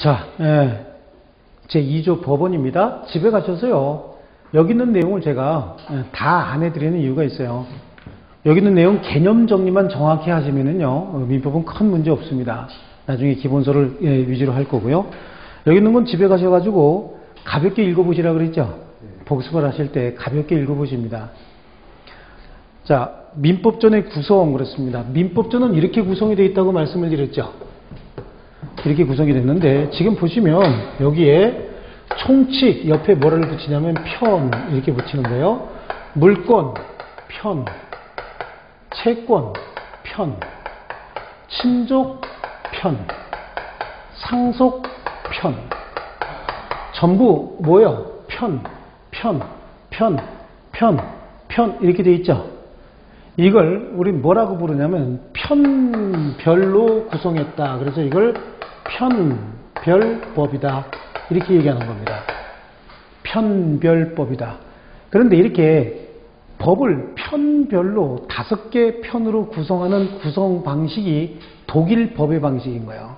자, 제2조 법원입니다. 집에 가셔서요. 여기 있는 내용을 제가 다 안 해드리는 이유가 있어요. 여기 있는 내용 개념 정리만 정확히 하시면은요. 민법은 큰 문제 없습니다. 나중에 기본서를 위주로 할 거고요. 여기 있는 건 집에 가셔가지고 가볍게 읽어보시라 그랬죠. 복습을 하실 때 가볍게 읽어보십니다. 자, 민법전의 구성 그렇습니다. 민법전은 이렇게 구성이 되어 있다고 말씀을 드렸죠. 이렇게 구성이 됐는데 지금 보시면 여기에 총칙 옆에 뭐를 붙이냐면 편 이렇게 붙이는데요. 물권, 편, 채권, 편, 친족, 편, 상속, 편. 전부 뭐예요? 편 이렇게 돼 있죠. 이걸 우리 뭐라고 부르냐면 편별로 구성했다. 그래서 이걸 편별법이다. 이렇게 얘기하는 겁니다. 편별법이다. 그런데 이렇게 법을 편별로 5개 편으로 구성하는 구성 방식이 독일 법의 방식인 거예요.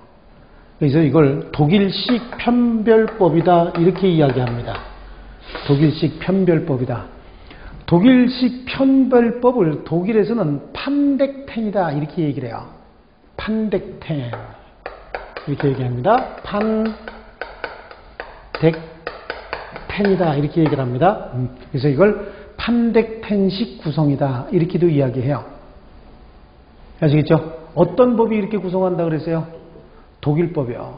그래서 이걸 독일식 편별법이다. 이렇게 이야기합니다. 독일식 편별법이다. 독일식 편별법을 독일에서는 판덱텐이다. 이렇게 얘기를 해요. 판덱텐. 이렇게 얘기합니다. 판덱텐이다. 이렇게 얘기를 합니다. 그래서 이걸 판덱텐식 구성이다. 이렇게도 이야기해요. 아시겠죠? 어떤 법이 이렇게 구성한다 그랬어요? 독일법이요.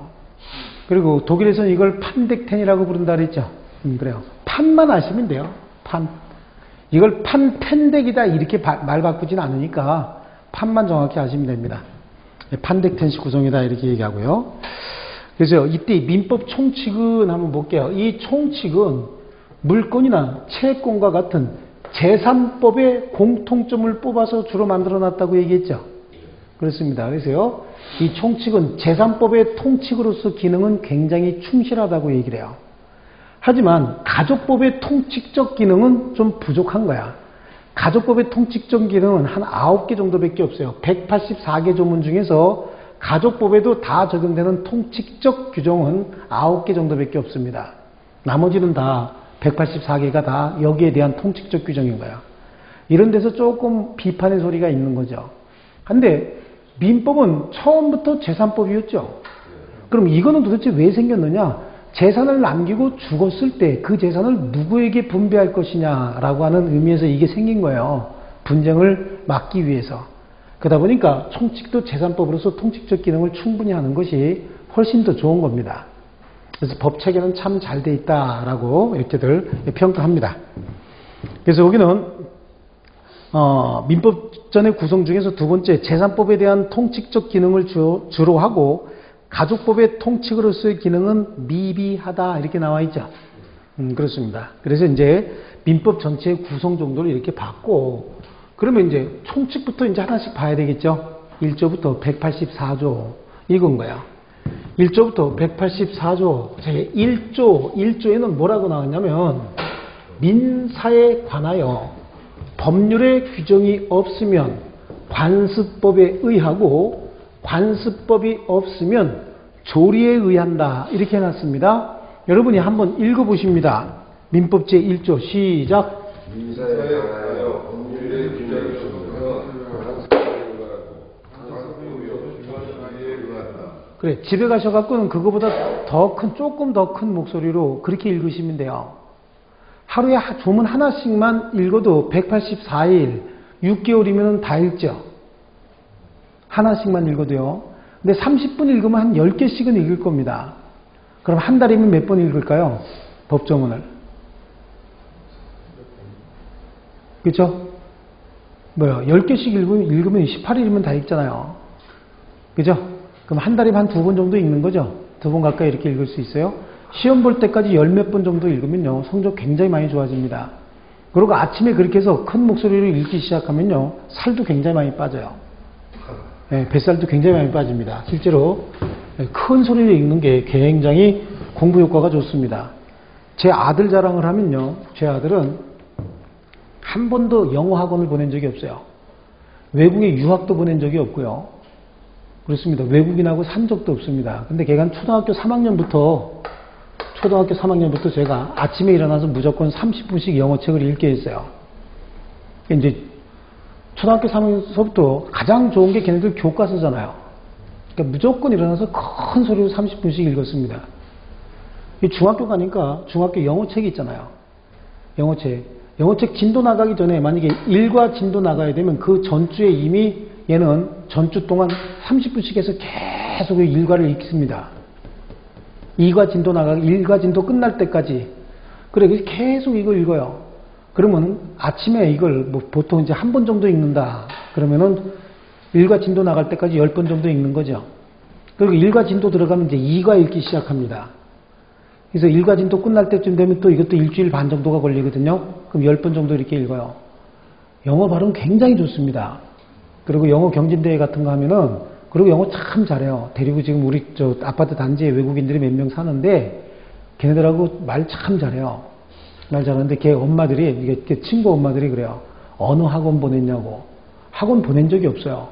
그리고 독일에서는 이걸 판덱텐이라고 부른다 그랬죠? 그래요. 판만 아시면 돼요. 판. 이걸 판텐덱이다 이렇게 말 바꾸진 않으니까 판만 정확히 아시면 됩니다. 판덱텐식 구성이다 이렇게 얘기하고요. 그래서 이때 민법 총칙은 한번 볼게요. 이 총칙은 물권이나 채권과 같은 재산법의 공통점을 뽑아서 주로 만들어 놨다고 얘기했죠. 그렇습니다. 그래서요. 이 총칙은 재산법의 통칙으로서 기능은 굉장히 충실하다고 얘기를 해요. 하지만 가족법의 통칙적 기능은 좀 부족한 거야. 가족법의 통칙적 기능은 한 9개 정도밖에 없어요. 184개 조문 중에서 가족법에도 다 적용되는 통칙적 규정은 9개 정도밖에 없습니다. 나머지는 다 184개가 다 여기에 대한 통칙적 규정인 거야. 이런 데서 조금 비판의 소리가 있는 거죠. 근데 민법은 처음부터 재산법이었죠. 그럼 이거는 도대체 왜 생겼느냐? 재산을 남기고 죽었을 때 그 재산을 누구에게 분배할 것이냐라고 하는 의미에서 이게 생긴 거예요. 분쟁을 막기 위해서. 그러다 보니까 총칙도 재산법으로서 통칙적 기능을 충분히 하는 것이 훨씬 더 좋은 겁니다. 그래서 법 체계는 참 잘 돼 있다라고 이렇게들 평가합니다. 그래서 여기는 민법전의 구성 중에서 두 번째 재산법에 대한 통칙적 기능을 주로 하고 가족법의 통칙으로서의 기능은 미비하다 이렇게 나와 있죠. 그렇습니다. 그래서 이제 민법 전체의 구성 정도를 이렇게 봤고 그러면 이제 총칙부터 이제 하나씩 봐야 되겠죠. 1조부터 184조 이건 거야. 1조부터 184조 제 1조에는 뭐라고 나왔냐면 민사에 관하여 법률의 규정이 없으면 관습법에 의하고 관습법이 없으면 조리에 의한다. 이렇게 해놨습니다. 여러분이 한번 읽어보십니다. 민법 제1조 시작. 민사에 관하여 법률의 규정이 없으면 관습법에 의한다. 그래, 집에 가셔갖고는 그거보다 조금 더 큰 목소리로 그렇게 읽으시면 돼요. 하루에 조문 하나씩만 읽어도 184일, 6개월이면 다 읽죠. 하나씩만 읽어도요. 근데 30분 읽으면 한 10개씩은 읽을 겁니다. 그럼 한 달이면 몇 번 읽을까요? 법조문을. 그렇죠? 10개씩 읽으면 18일이면 다 읽잖아요. 그죠? 그럼 한 달이면 한 2번 정도 읽는 거죠? 2번 가까이 이렇게 읽을 수 있어요. 시험 볼 때까지 10몇 번 정도 읽으면요. 성적 굉장히 많이 좋아집니다. 그리고 아침에 그렇게 해서 큰 목소리로 읽기 시작하면요. 살도 굉장히 많이 빠져요. 뱃살도 굉장히 많이 빠집니다. 실제로 큰 소리로 읽는 게 굉장히 공부 효과가 좋습니다. 제 아들 자랑을 하면요. 제 아들은 한 번도 영어 학원을 보낸 적이 없어요. 외국에 유학도 보낸 적이 없고요. 그렇습니다. 외국인하고 산 적도 없습니다. 근데 걔가 초등학교 3학년부터 제가 아침에 일어나서 무조건 30분씩 영어책을 읽게 했어요. 이제 초등학교 3학년서부터 가장 좋은 게 걔네들 교과서잖아요. 그러니까 무조건 일어나서 큰 소리로 30분씩 읽었습니다. 중학교 가니까 중학교 영어책이 있잖아요. 영어책 진도 나가기 전에 만약에 1과 진도 나가야 되면 그 전주에 이미 얘는 전주 동안 30분씩 해서 계속 1과를 읽습니다. 2과 진도 나가기 1과 진도 끝날 때까지. 그래, 계속 이거 읽어요. 그러면 아침에 이걸 뭐 보통 이제 한 번 정도 읽는다. 그러면은 1과 진도 나갈 때까지 10번 정도 읽는 거죠. 그리고 1과 진도 들어가면 이제 2과 읽기 시작합니다. 그래서 1과 진도 끝날 때쯤 되면 또 이것도 일주일 반 정도가 걸리거든요. 그럼 10번 정도 이렇게 읽어요. 영어 발음 굉장히 좋습니다. 그리고 영어 경진대회 같은 거 하면은, 그리고 영어 참 잘해요. 데리고 지금 우리 저 아파트 단지에 외국인들이 몇 명 사는데, 걔네들하고 말 참 잘해요. 말 잘하는데 걔 엄마들이, 이게 친구 엄마들이 그래요. 어느 학원 보냈냐고. 학원 보낸 적이 없어요.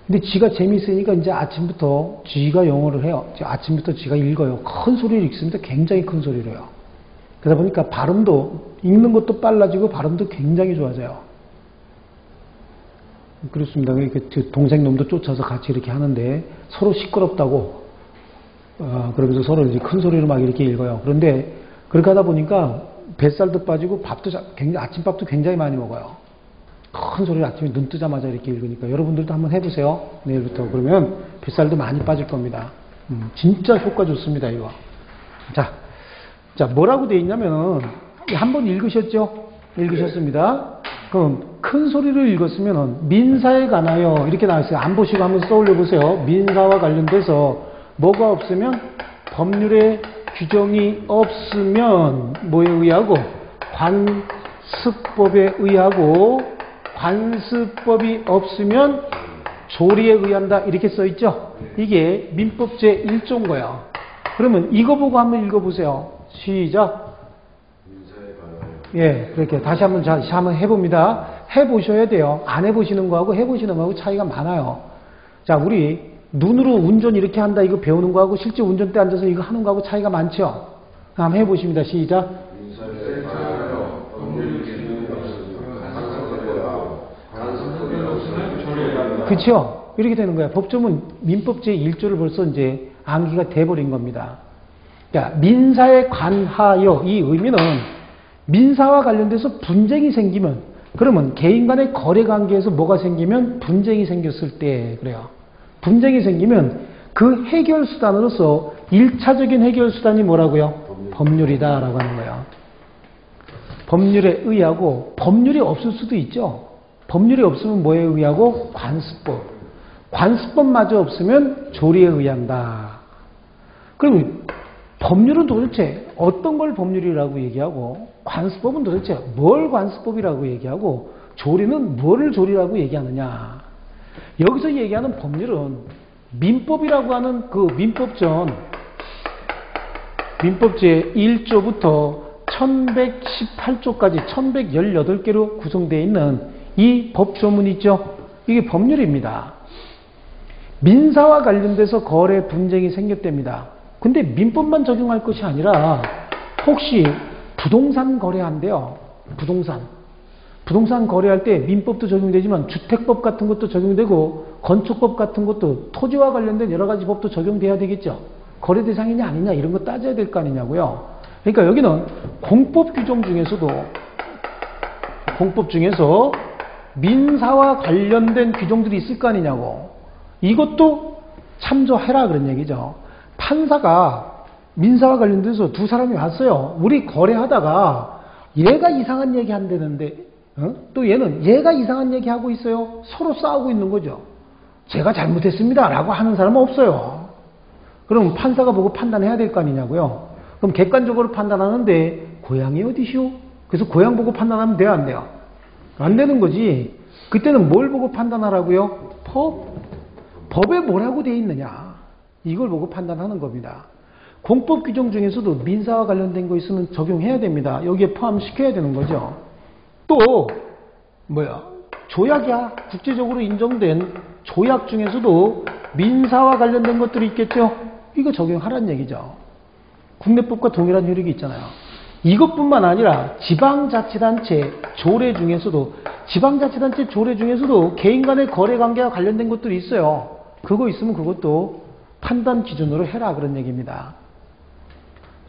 근데 지가 재밌으니까 이제 아침부터 지가 영어를 해요. 아침부터 지가 읽어요. 큰 소리를 읽습니다. 굉장히 큰 소리로요. 그러다 보니까 발음도, 읽는 것도 빨라지고 발음도 굉장히 좋아져요. 그렇습니다. 동생 놈도 쫓아서 같이 이렇게 하는데 서로 시끄럽다고, 그러면서 서로 이제 큰 소리로 막 이렇게 읽어요. 그런데 그렇게 하다 보니까 뱃살도 빠지고 굉장히, 아침밥도 굉장히 많이 먹어요. 큰 소리를 아침에 눈 뜨자마자 이렇게 읽으니까 여러분들도 한번 해보세요. 내일부터. 그러면 뱃살도 많이 빠질 겁니다. 진짜 효과 좋습니다, 이거. 자, 뭐라고 돼 있냐면은, 한번 읽으셨죠? 읽으셨습니다. 그럼 큰 소리를 읽었으면 민사에 관하여 이렇게 나와있어요. 안 보시고 한번 써올려 보세요. 민사와 관련돼서 뭐가 없으면, 법률에 규정이 없으면 뭐에 의하고, 관습법에 의하고, 관습법이 없으면 조리에 의한다 이렇게 써있죠. 이게 민법 제1조인 거예요. 그러면 이거 보고 한번 읽어보세요. 시작. 예, 그렇게 다시 한번 해봅니다. 해보셔야 돼요. 안 해보시는 거하고 해보시는 거하고 차이가 많아요. 자, 우리 눈으로 운전 이렇게 한다 이거 배우는 거하고 실제 운전대 앉아서 이거 하는 거하고 차이가 많죠. 한번 해보십니다. 시작. 그렇죠? 이렇게 되는 거야. 법조문 민법 제1조를 벌써 이제 암기가 돼버린 겁니다. 자, 민사에 관하여 이 의미는 민사와 관련돼서 분쟁이 생기면, 그러면 개인 간의 거래 관계에서 뭐가 생기면 분쟁이 생겼을 때 그래요. 분쟁이 생기면 그 해결 수단으로서 1차적인 해결 수단이 뭐라고요? 법률이다라고 하는 거예요. 법률에 의하고, 법률이 없을 수도 있죠. 법률이 없으면 뭐에 의하고? 관습법. 관습법마저 없으면 조리에 의한다. 그럼 법률은 도대체 어떤 걸 법률이라고 얘기하고, 관습법은 도대체 뭘 관습법이라고 얘기하고, 조리는 뭐를 조리라고 얘기하느냐. 여기서 얘기하는 법률은 민법이라고 하는 그 민법전, 민법 제1조부터 1118조까지 1118개로 구성되어 있는 이 법조문 있죠? 이게 법률입니다. 민사와 관련돼서 거래 분쟁이 생겼답니다. 근데 민법만 적용할 것이 아니라 혹시 부동산 거래한대요. 부동산 거래할 때 민법도 적용되지만 주택법 같은 것도 적용되고 건축법 같은 것도 토지와 관련된 여러 가지 법도 적용돼야 되겠죠. 거래 대상이냐 아니냐 이런 거 따져야 될 거 아니냐고요. 그러니까 여기는 공법 규정 중에서도 공법 중에서 민사와 관련된 규정들이 있을 거 아니냐고. 이것도 참조해라 그런 얘기죠. 판사가 민사와 관련돼서 두 사람이 왔어요. 우리 거래하다가 얘가 이상한 얘기 한다는데 또 얘는 얘가 이상한 얘기 하고 있어요. 서로 싸우고 있는 거죠. 제가 잘못했습니다 라고 하는 사람은 없어요. 그럼 판사가 보고 판단해야 될 거 아니냐고요. 그럼 객관적으로 판단하는데 고향이 어디시오? 그래서 고향 보고 판단하면 돼요 안 돼요? 안 되는 거지. 그때는 뭘 보고 판단하라고요? 법에 뭐라고 되어 있느냐 이걸 보고 판단하는 겁니다. 공법 규정 중에서도 민사와 관련된 거 있으면 적용해야 됩니다. 여기에 포함시켜야 되는 거죠. 또 조약이야. 국제적으로 인정된 조약 중에서도 민사와 관련된 것들이 있겠죠? 이거 적용하라는 얘기죠. 국내법과 동일한 효력이 있잖아요. 이것뿐만 아니라 지방자치단체 조례 중에서도 개인 간의 거래 관계와 관련된 것들이 있어요. 그거 있으면 그것도 판단 기준으로 해라 그런 얘기입니다.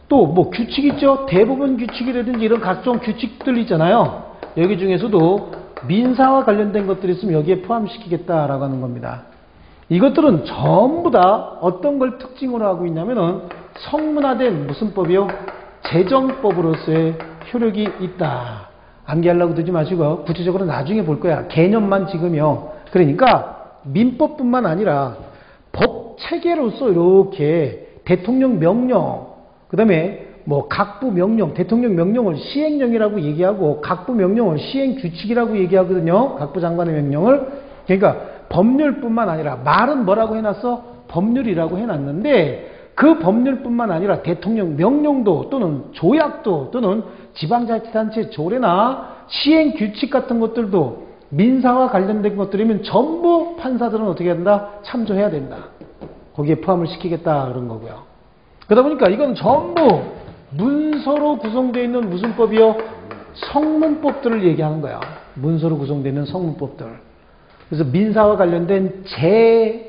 또 뭐 규칙 있죠? 대법원 규칙이라든지 이런 각종 규칙들 있잖아요. 여기 중에서도 민사와 관련된 것들이 있으면 여기에 포함시키겠다라고 하는 겁니다. 이것들은 전부 다 어떤 걸 특징으로 하고 있냐면은 성문화된 무슨 법이요? 재정법으로서의 효력이 있다. 암기하려고 두지 마시고 구체적으로 나중에 볼 거야. 개념만 지금요. 그러니까 민법뿐만 아니라 법 체계로서 이렇게 대통령 명령, 그 다음에 뭐 각부 명령, 대통령 명령을 시행령이라고 얘기하고 각부 명령을 시행규칙이라고 얘기하거든요. 각부 장관의 명령을. 그러니까 법률뿐만 아니라 말은 뭐라고 해놨어? 법률이라고 해놨는데 그 법률뿐만 아니라 대통령 명령도 또는 조약도 또는 지방자치단체 조례나 시행규칙 같은 것들도 민사와 관련된 것들이면 전부 판사들은 어떻게 한다? 참조해야 된다. 거기에 포함을 시키겠다 그런 거고요. 그러다 보니까 이건 전부 문서로 구성되어 있는 무슨 법이요? 성문법들을 얘기하는 거야. 문서로 구성되어 있는 성문법들. 그래서 민사와 관련된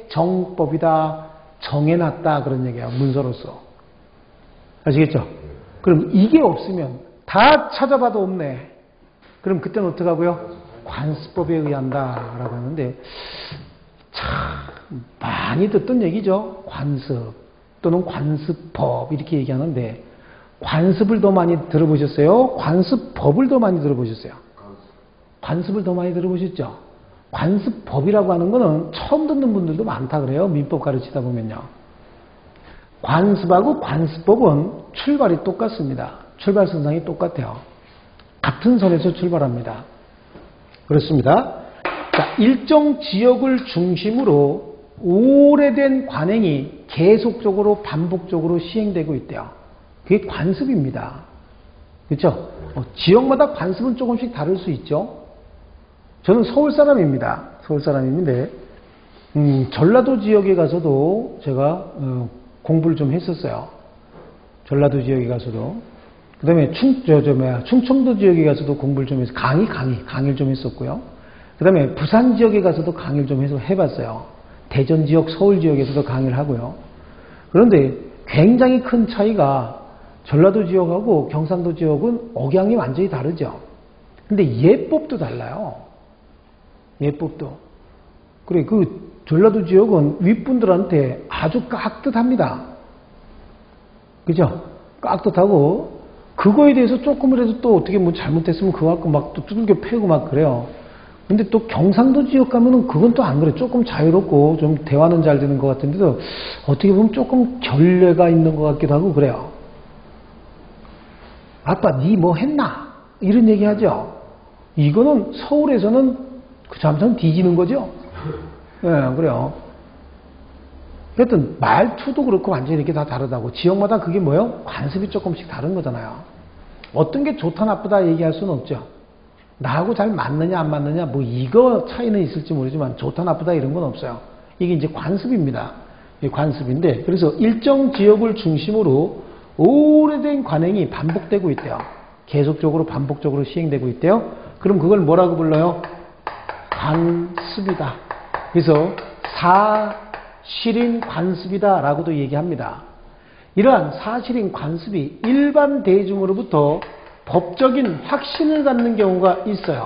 재정법이다. 정해놨다. 그런 얘기야. 문서로서. 아시겠죠? 그럼 이게 없으면 다 찾아봐도 없네. 그럼 그때는 어떻게 하고요? 관습법에 의한다. 라고 하는데 참 많이 듣던 얘기죠. 관습 또는 관습법 이렇게 얘기하는데 관습을 더 많이 들어보셨어요? 관습법을 더 많이 들어보셨어요? 관습을 더 많이 들어보셨죠? 관습법이라고 하는 거는 처음 듣는 분들도 많다 그래요. 민법 가르치다 보면요. 관습하고 관습법은 출발이 똑같습니다. 출발 선상이 똑같아요. 같은 선에서 출발합니다. 그렇습니다. 자, 일정 지역을 중심으로 오래된 관행이 계속적으로 반복적으로 시행되고 있대요. 그게 관습입니다. 그렇죠? 지역마다 관습은 조금씩 다를 수 있죠. 저는 서울 사람입니다. 서울 사람인데 전라도 지역에 가서도 제가 공부를 좀 했었어요. 전라도 지역에 가서도. 그 다음에 충청도 지역에 가서도 공부를 좀 해서 강의를 좀 했었고요. 그 다음에 부산 지역에 가서도 강의를 좀 해봤어요. 대전 지역, 서울 지역에서도 강의를 하고요. 그런데 굉장히 큰 차이가 전라도 지역하고 경상도 지역은 억양이 완전히 다르죠. 근데 예법도 달라요. 예법도. 그래, 그 전라도 지역은 윗분들한테 아주 깍듯합니다. 그죠? 깍듯하고, 그거에 대해서 조금이라도 또 어떻게 뭐 잘못했으면 그거 갖고 막 또 두들겨 패고 막 그래요. 근데 또 경상도 지역 가면은 그건 또 안 그래. 조금 자유롭고 좀 대화는 잘 되는 것 같은데도 어떻게 보면 조금 결례가 있는 것 같기도 하고 그래요. 아빠, 니 뭐 했나? 이런 얘기 하죠. 이거는 서울에서는 그 잠깐 뒤지는 거죠. 예, 그래요. 하여튼 말투도 그렇고 완전히 이렇게 다 다르다고. 지역마다 그게 뭐예요? 관습이 조금씩 다른 거잖아요. 어떤 게 좋다 나쁘다 얘기할 수는 없죠. 나하고 잘 맞느냐 안 맞느냐 뭐 이거 차이는 있을지 모르지만 좋다 나쁘다 이런 건 없어요. 이게 이제 관습입니다. 이게 관습인데 그래서 일정 지역을 중심으로 오래된 관행이 반복되고 있대요. 계속적으로 반복적으로 시행되고 있대요. 그럼 그걸 뭐라고 불러요? 관습이다. 그래서 사실인 관습이다 라고도 얘기합니다. 이러한 사실인 관습이 일반 대중으로부터 법적인 확신을 갖는 경우가 있어요.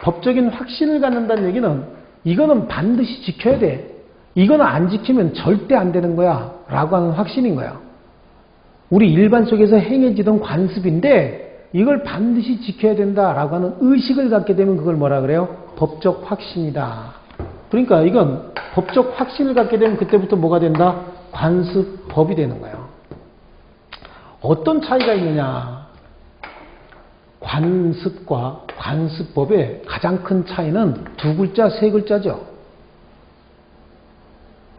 법적인 확신을 갖는다는 얘기는 이거는 반드시 지켜야 돼. 이거는 안 지키면 절대 안 되는 거야 라고 하는 확신인 거야. 우리 일반 속에서 행해지던 관습인데 이걸 반드시 지켜야 된다라고 하는 의식을 갖게 되면 그걸 뭐라 그래요? 법적 확신이다. 그러니까 이건 법적 확신을 갖게 되면 그때부터 뭐가 된다? 관습법이 되는 거예요. 어떤 차이가 있느냐? 관습과 관습법의 가장 큰 차이는 두 글자, 세 글자죠.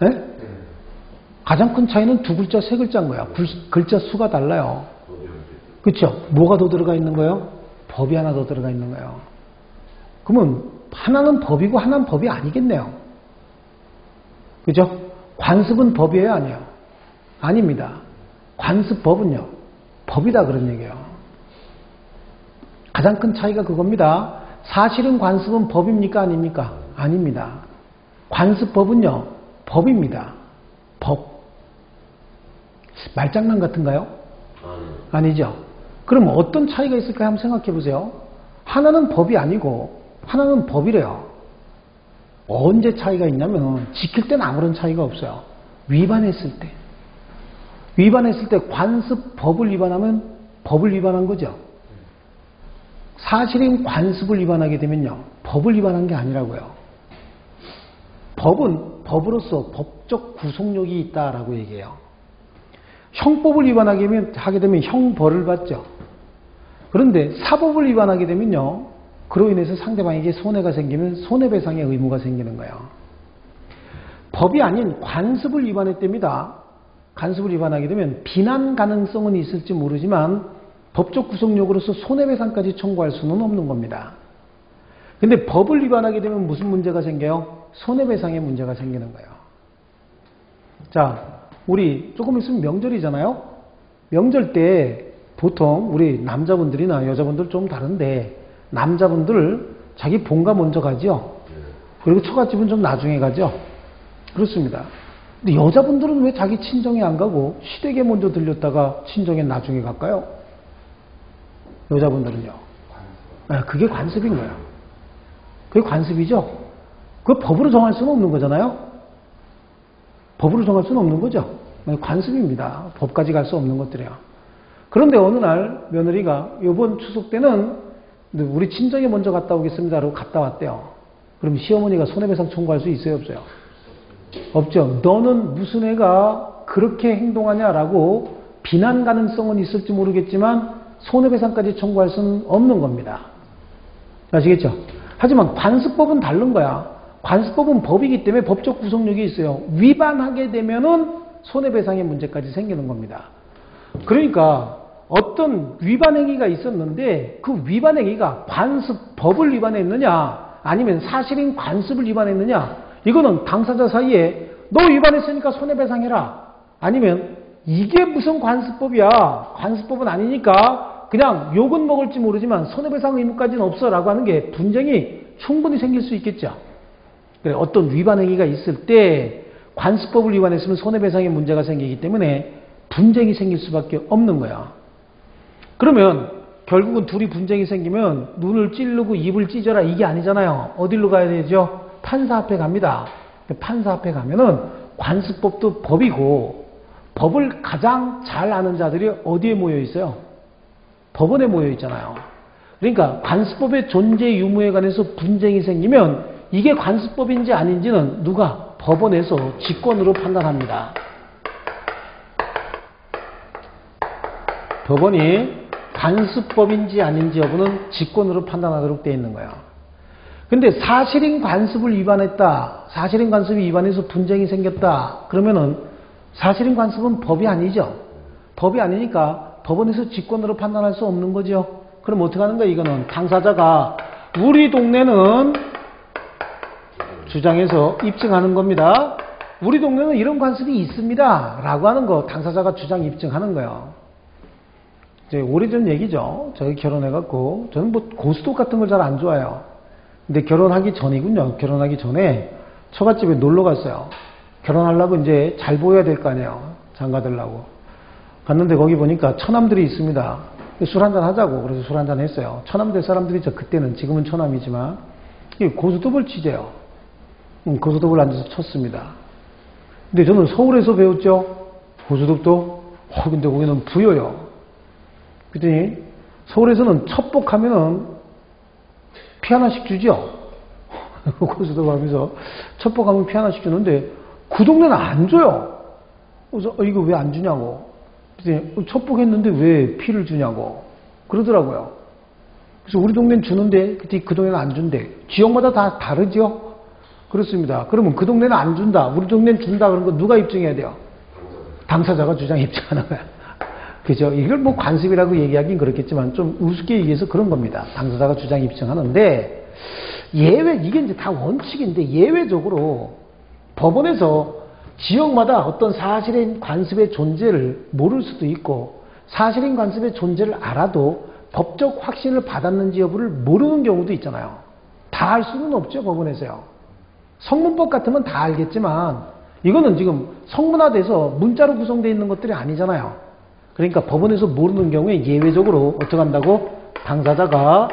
네? 가장 큰 차이는 두 글자, 세 글자인 거야. 글자 수가 달라요. 그렇죠? 뭐가 더 들어가 있는 거예요? 법이 하나 더 들어가 있는 거예요. 그러면 하나는 법이고 하나는 법이 아니겠네요. 그죠? 관습은 법이에요, 아니에요? 아닙니다. 관습법은요, 법이다 그런 얘기예요. 가장 큰 차이가 그겁니다. 사실은 관습은 법입니까? 아닙니까? 아닙니다. 관습법은요, 법입니다. 법. 말장난 같은가요? 아니죠. 그럼 어떤 차이가 있을까 한번 생각해 보세요. 하나는 법이 아니고 하나는 법이래요. 언제 차이가 있냐면 지킬 때는 아무런 차이가 없어요. 위반했을 때. 위반했을 때 관습법을 위반하면 법을 위반한 거죠. 사실인 관습을 위반하게 되면요, 법을 위반한 게 아니라고요. 법은 법으로서 법적 구속력이 있다라고 얘기해요. 형법을 위반하게 되면 형벌을 받죠. 그런데 사법을 위반하게 되면요, 그로 인해서 상대방에게 손해가 생기면 손해배상의 의무가 생기는 거예요. 법이 아닌 관습을 위반했답니다. 관습을 위반하게 되면 비난 가능성은 있을지 모르지만 법적 구속력으로서 손해배상까지 청구할 수는 없는 겁니다. 근데 법을 위반하게 되면 무슨 문제가 생겨요? 손해배상의 문제가 생기는 거예요. 자, 우리 조금 있으면 명절이잖아요? 명절 때 보통 우리 남자분들이나 여자분들 좀 다른데 남자분들 자기 본가 먼저 가죠. 그리고 처갓집은 좀 나중에 가죠. 그렇습니다. 근데 여자분들은 왜 자기 친정에 안 가고 시댁에 먼저 들렸다가 친정에 나중에 갈까요? 여자분들은요. 그게 관습인 거예요. 그게 관습이죠. 그거 법으로 정할 수는 없는 거잖아요. 법으로 정할 수는 없는 거죠. 관습입니다. 법까지 갈 수 없는 것들이에요. 그런데 어느 날 며느리가 이번 추석 때는 우리 친정에 먼저 갔다 오겠습니다. 라고 갔다 왔대요. 그럼 시어머니가 손해배상 청구할 수 있어요? 없어요? 없죠. 너는 무슨 애가 그렇게 행동하냐라고 비난 가능성은 있을지 모르겠지만 손해배상까지 청구할 수는 없는 겁니다. 아시겠죠? 하지만 관습법은 다른 거야. 관습법은 법이기 때문에 법적 구속력이 있어요. 위반하게 되면은 손해배상의 문제까지 생기는 겁니다. 그러니까 어떤 위반 행위가 있었는데 그 위반 행위가 관습법을 위반했느냐 아니면 사실인 관습을 위반했느냐, 이거는 당사자 사이에 너 위반했으니까 손해배상해라, 아니면 이게 무슨 관습법이야, 관습법은 아니니까 그냥 욕은 먹을지 모르지만 손해배상 의무까지는 없어 라고 하는 게 분쟁이 충분히 생길 수 있겠죠. 어떤 위반 행위가 있을 때 관습법을 위반했으면 손해배상의 문제가 생기기 때문에 분쟁이 생길 수밖에 없는 거야. 그러면 결국은 둘이 분쟁이 생기면 눈을 찌르고 입을 찢어라 이게 아니잖아요. 어디로 가야 되죠? 판사 앞에 갑니다. 판사 앞에 가면은 관습법도 법이고 법을 가장 잘 아는 자들이 어디에 모여 있어요? 법원에 모여 있잖아요. 그러니까 관습법의 존재 유무에 관해서 분쟁이 생기면 이게 관습법인지 아닌지는 누가? 법원에서 직권으로 판단합니다. 법원이 관습법인지 아닌지 여부는 직권으로 판단하도록 되어 있는 거예요. 근데 사실인 관습을 위반했다, 사실인 관습이 위반해서 분쟁이 생겼다 그러면은 사실인 관습은 법이 아니죠. 법이 아니니까 법원에서 직권으로 판단할 수 없는 거죠. 그럼 어떻게 하는 거예요? 이거는 당사자가 우리 동네는 주장해서 입증하는 겁니다. 우리 동네는 이런 관습이 있습니다 라고 하는 거 당사자가 주장 입증하는 거예요. 이제 오래전 얘기죠. 저희 결혼해갖고 저는 뭐 고스톱 같은 걸 잘 안 좋아해요. 근데 결혼하기 전이군요. 결혼하기 전에 처갓집에 놀러 갔어요. 결혼하려고 이제 잘 보여야 될 거 아니에요. 장가들라고. 갔는데 거기 보니까 처남들이 있습니다. 술 한잔 하자고 그래서 술 한잔 했어요. 처남들 사람들이죠. 그때는, 지금은 처남이지만 고스톱을 치재요. 고스톱을 앉아서 쳤습니다. 근데 저는 서울에서 배웠죠. 고스톱도. 근데 거기는 부여요. 그랬더니 서울에서는 첩복하면은 피 하나씩 주죠. 고스톱 하면서 첩복하면 피 하나씩 주는데 그 동네는 안 줘요. 그래서 이거 왜 안 주냐고. 그랬더니 첩복했는데 왜 피를 주냐고 그러더라고요. 그래서 우리 동네는 주는데 그때 그 동네는 안 준대. 지역마다 다 다르죠. 그렇습니다. 그러면 그 동네는 안 준다, 우리 동네는 준다 그런 거 누가 입증해야 돼요? 당사자가 주장 입증하는 거야. 그죠? 이걸 뭐 관습이라고 얘기하긴 그렇겠지만 좀 우습게 얘기해서 그런 겁니다. 당사자가 주장 입증하는데 이게 이제 다 원칙인데 예외적으로 법원에서 지역마다 어떤 사실인 관습의 존재를 모를 수도 있고 사실인 관습의 존재를 알아도 법적 확신을 받았는지 여부를 모르는 경우도 있잖아요. 다 알 수는 없죠, 법원에서요. 성문법 같으면 다 알겠지만 이거는 지금 성문화돼서 문자로 구성되어 있는 것들이 아니잖아요. 그러니까 법원에서 모르는 경우에 예외적으로 어떻게 한다고? 당사자가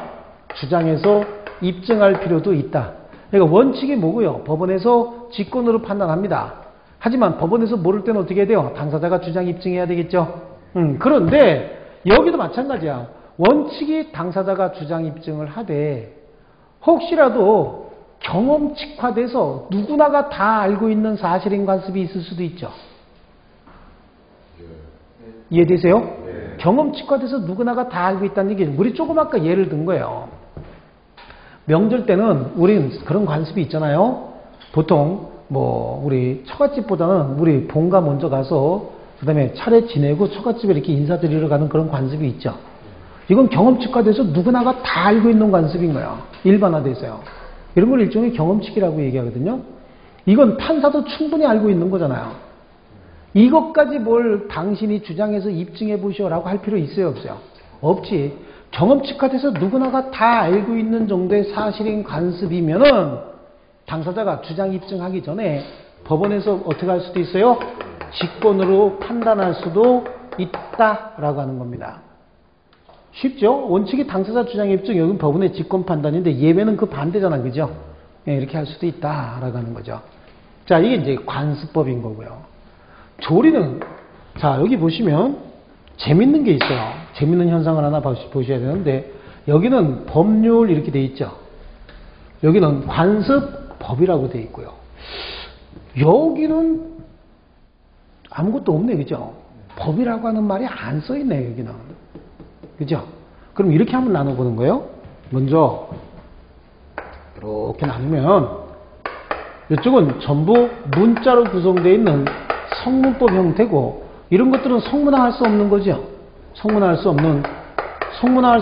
주장해서 입증할 필요도 있다. 그러니까 원칙이 뭐고요? 법원에서 직권으로 판단합니다. 하지만 법원에서 모를 때는 어떻게 해야 돼요? 당사자가 주장 입증해야 되겠죠. 그런데 여기도 마찬가지야. 원칙이 당사자가 주장 입증을 하되 혹시라도 경험칙화돼서 누구나가 다 알고 있는 사실인 관습이 있을 수도 있죠. 이해되세요? 네. 경험칙화돼서 누구나가 다 알고 있다는 얘기는 우리 조금 아까 예를 든 거예요. 명절 때는 우리는 그런 관습이 있잖아요. 보통 우리 처갓집보다는 우리 본가 먼저 가서 그 다음에 차례 지내고 처갓집에 이렇게 인사드리러 가는 그런 관습이 있죠. 이건 경험칙화돼서 누구나가 다 알고 있는 관습인 거예요. 일반화돼서요. 이런 걸 일종의 경험칙이라고 얘기하거든요. 이건 판사도 충분히 알고 있는 거잖아요. 이것까지 뭘 당신이 주장해서 입증해 보시오라고 할 필요 있어요, 없어요? 없지. 경험칙화돼서 누구나가 다 알고 있는 정도의 사실인 관습이면은 당사자가 주장 입증하기 전에 법원에서 어떻게 할 수도 있어요? 직권으로 판단할 수도 있다라고 하는 겁니다. 쉽죠? 원칙이 당사자 주장 입증, 여기는 법원의 직권 판단인데 예외는 그 반대잖아, 그죠? 이렇게 할 수도 있다라고 하는 거죠. 자, 이게 이제 관습법인 거고요. 조리는, 자, 여기 보시면 재밌는 게 있어요. 재밌는 현상을 하나 보셔야 되는데, 여기는 법률 이렇게 돼 있죠. 여기는 관습법이라고 돼 있고요. 여기는 아무것도 없네, 그죠? 법이라고 하는 말이 안 써 있네, 여기는. 그죠? 그럼 이렇게 한번 나눠보는 거예요. 먼저 이렇게 나누면 이쪽은 전부 문자로 구성되어 있는 성문법 형태고 이런 것들은 성문화할 수 없는 거죠. 성문화할 수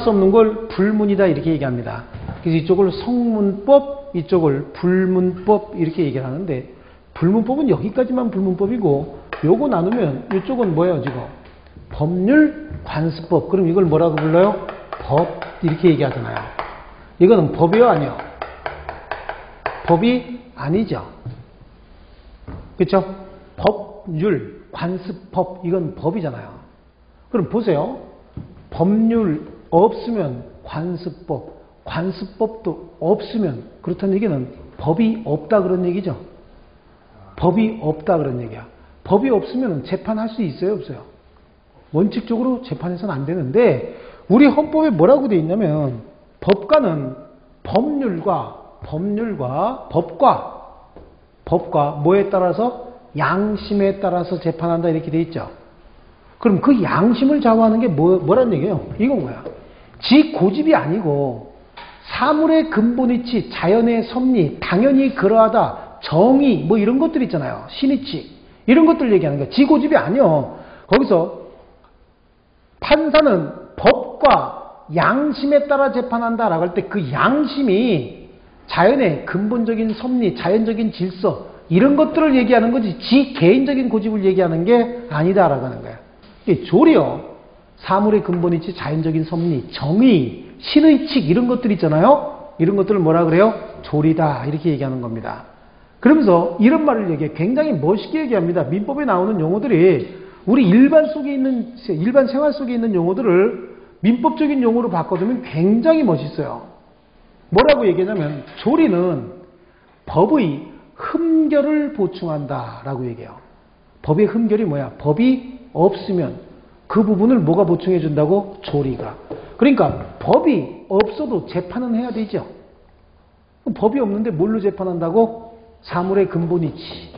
없는 걸 불문이다 이렇게 얘기합니다. 그래서 이쪽을 성문법, 이쪽을 불문법 이렇게 얘기를 하는데 불문법은 여기까지만 불문법이고 요거 나누면 이쪽은 뭐예요 지금? 법률 관습법. 그럼 이걸 뭐라고 불러요? 법 이렇게 얘기하잖아요. 이거는 법이요 아니요? 법이 아니죠. 그렇죠? 법률 관습법 이건 법이잖아요. 그럼 보세요. 법률 없으면 관습법, 관습법도 없으면 그렇다는 얘기는 법이 없다 그런 얘기죠. 법이 없다 그런 얘기야. 법이 없으면 재판할 수 있어요 없어요? 원칙적으로 재판해서는 안 되는데 우리 헌법에 뭐라고 돼 있냐면 법관은 법과 뭐에 따라서 양심에 따라서 재판한다 이렇게 돼 있죠. 그럼 그 양심을 좌우하는 게 뭐란 얘기예요? 이건 뭐야? 지 고집이 아니고 사물의 근본이치, 자연의 섭리, 당연히 그러하다, 정의 뭐 이런 것들 있잖아요. 신이치 이런 것들 얘기하는 거야. 지 고집이 아니요. 거기서 판사는 법과 양심에 따라 재판한다라고 할 때 그 양심이 자연의 근본적인 섭리, 자연적인 질서 이런 것들을 얘기하는 거지 지 개인적인 고집을 얘기하는 게 아니다라고 하는 거야. 조리요. 사물의 근본이치, 자연적인 섭리, 정의, 신의칙 이런 것들 있잖아요. 이런 것들을 뭐라 그래요? 조리다 이렇게 얘기하는 겁니다. 그러면서 이런 말을 얘기해. 굉장히 멋있게 얘기합니다. 민법에 나오는 용어들이 우리 일반 생활 속에 있는 용어들을 민법적인 용어로 바꿔두면 굉장히 멋있어요. 뭐라고 얘기하냐면 조리는 법의 흠결을 보충한다라고 얘기해요. 법의 흠결이 뭐야? 법이 없으면 그 부분을 뭐가 보충해 준다고? 조리가. 그러니까 법이 없어도 재판은 해야 되죠. 법이 없는데 뭘로 재판한다고? 사물의 근본이치,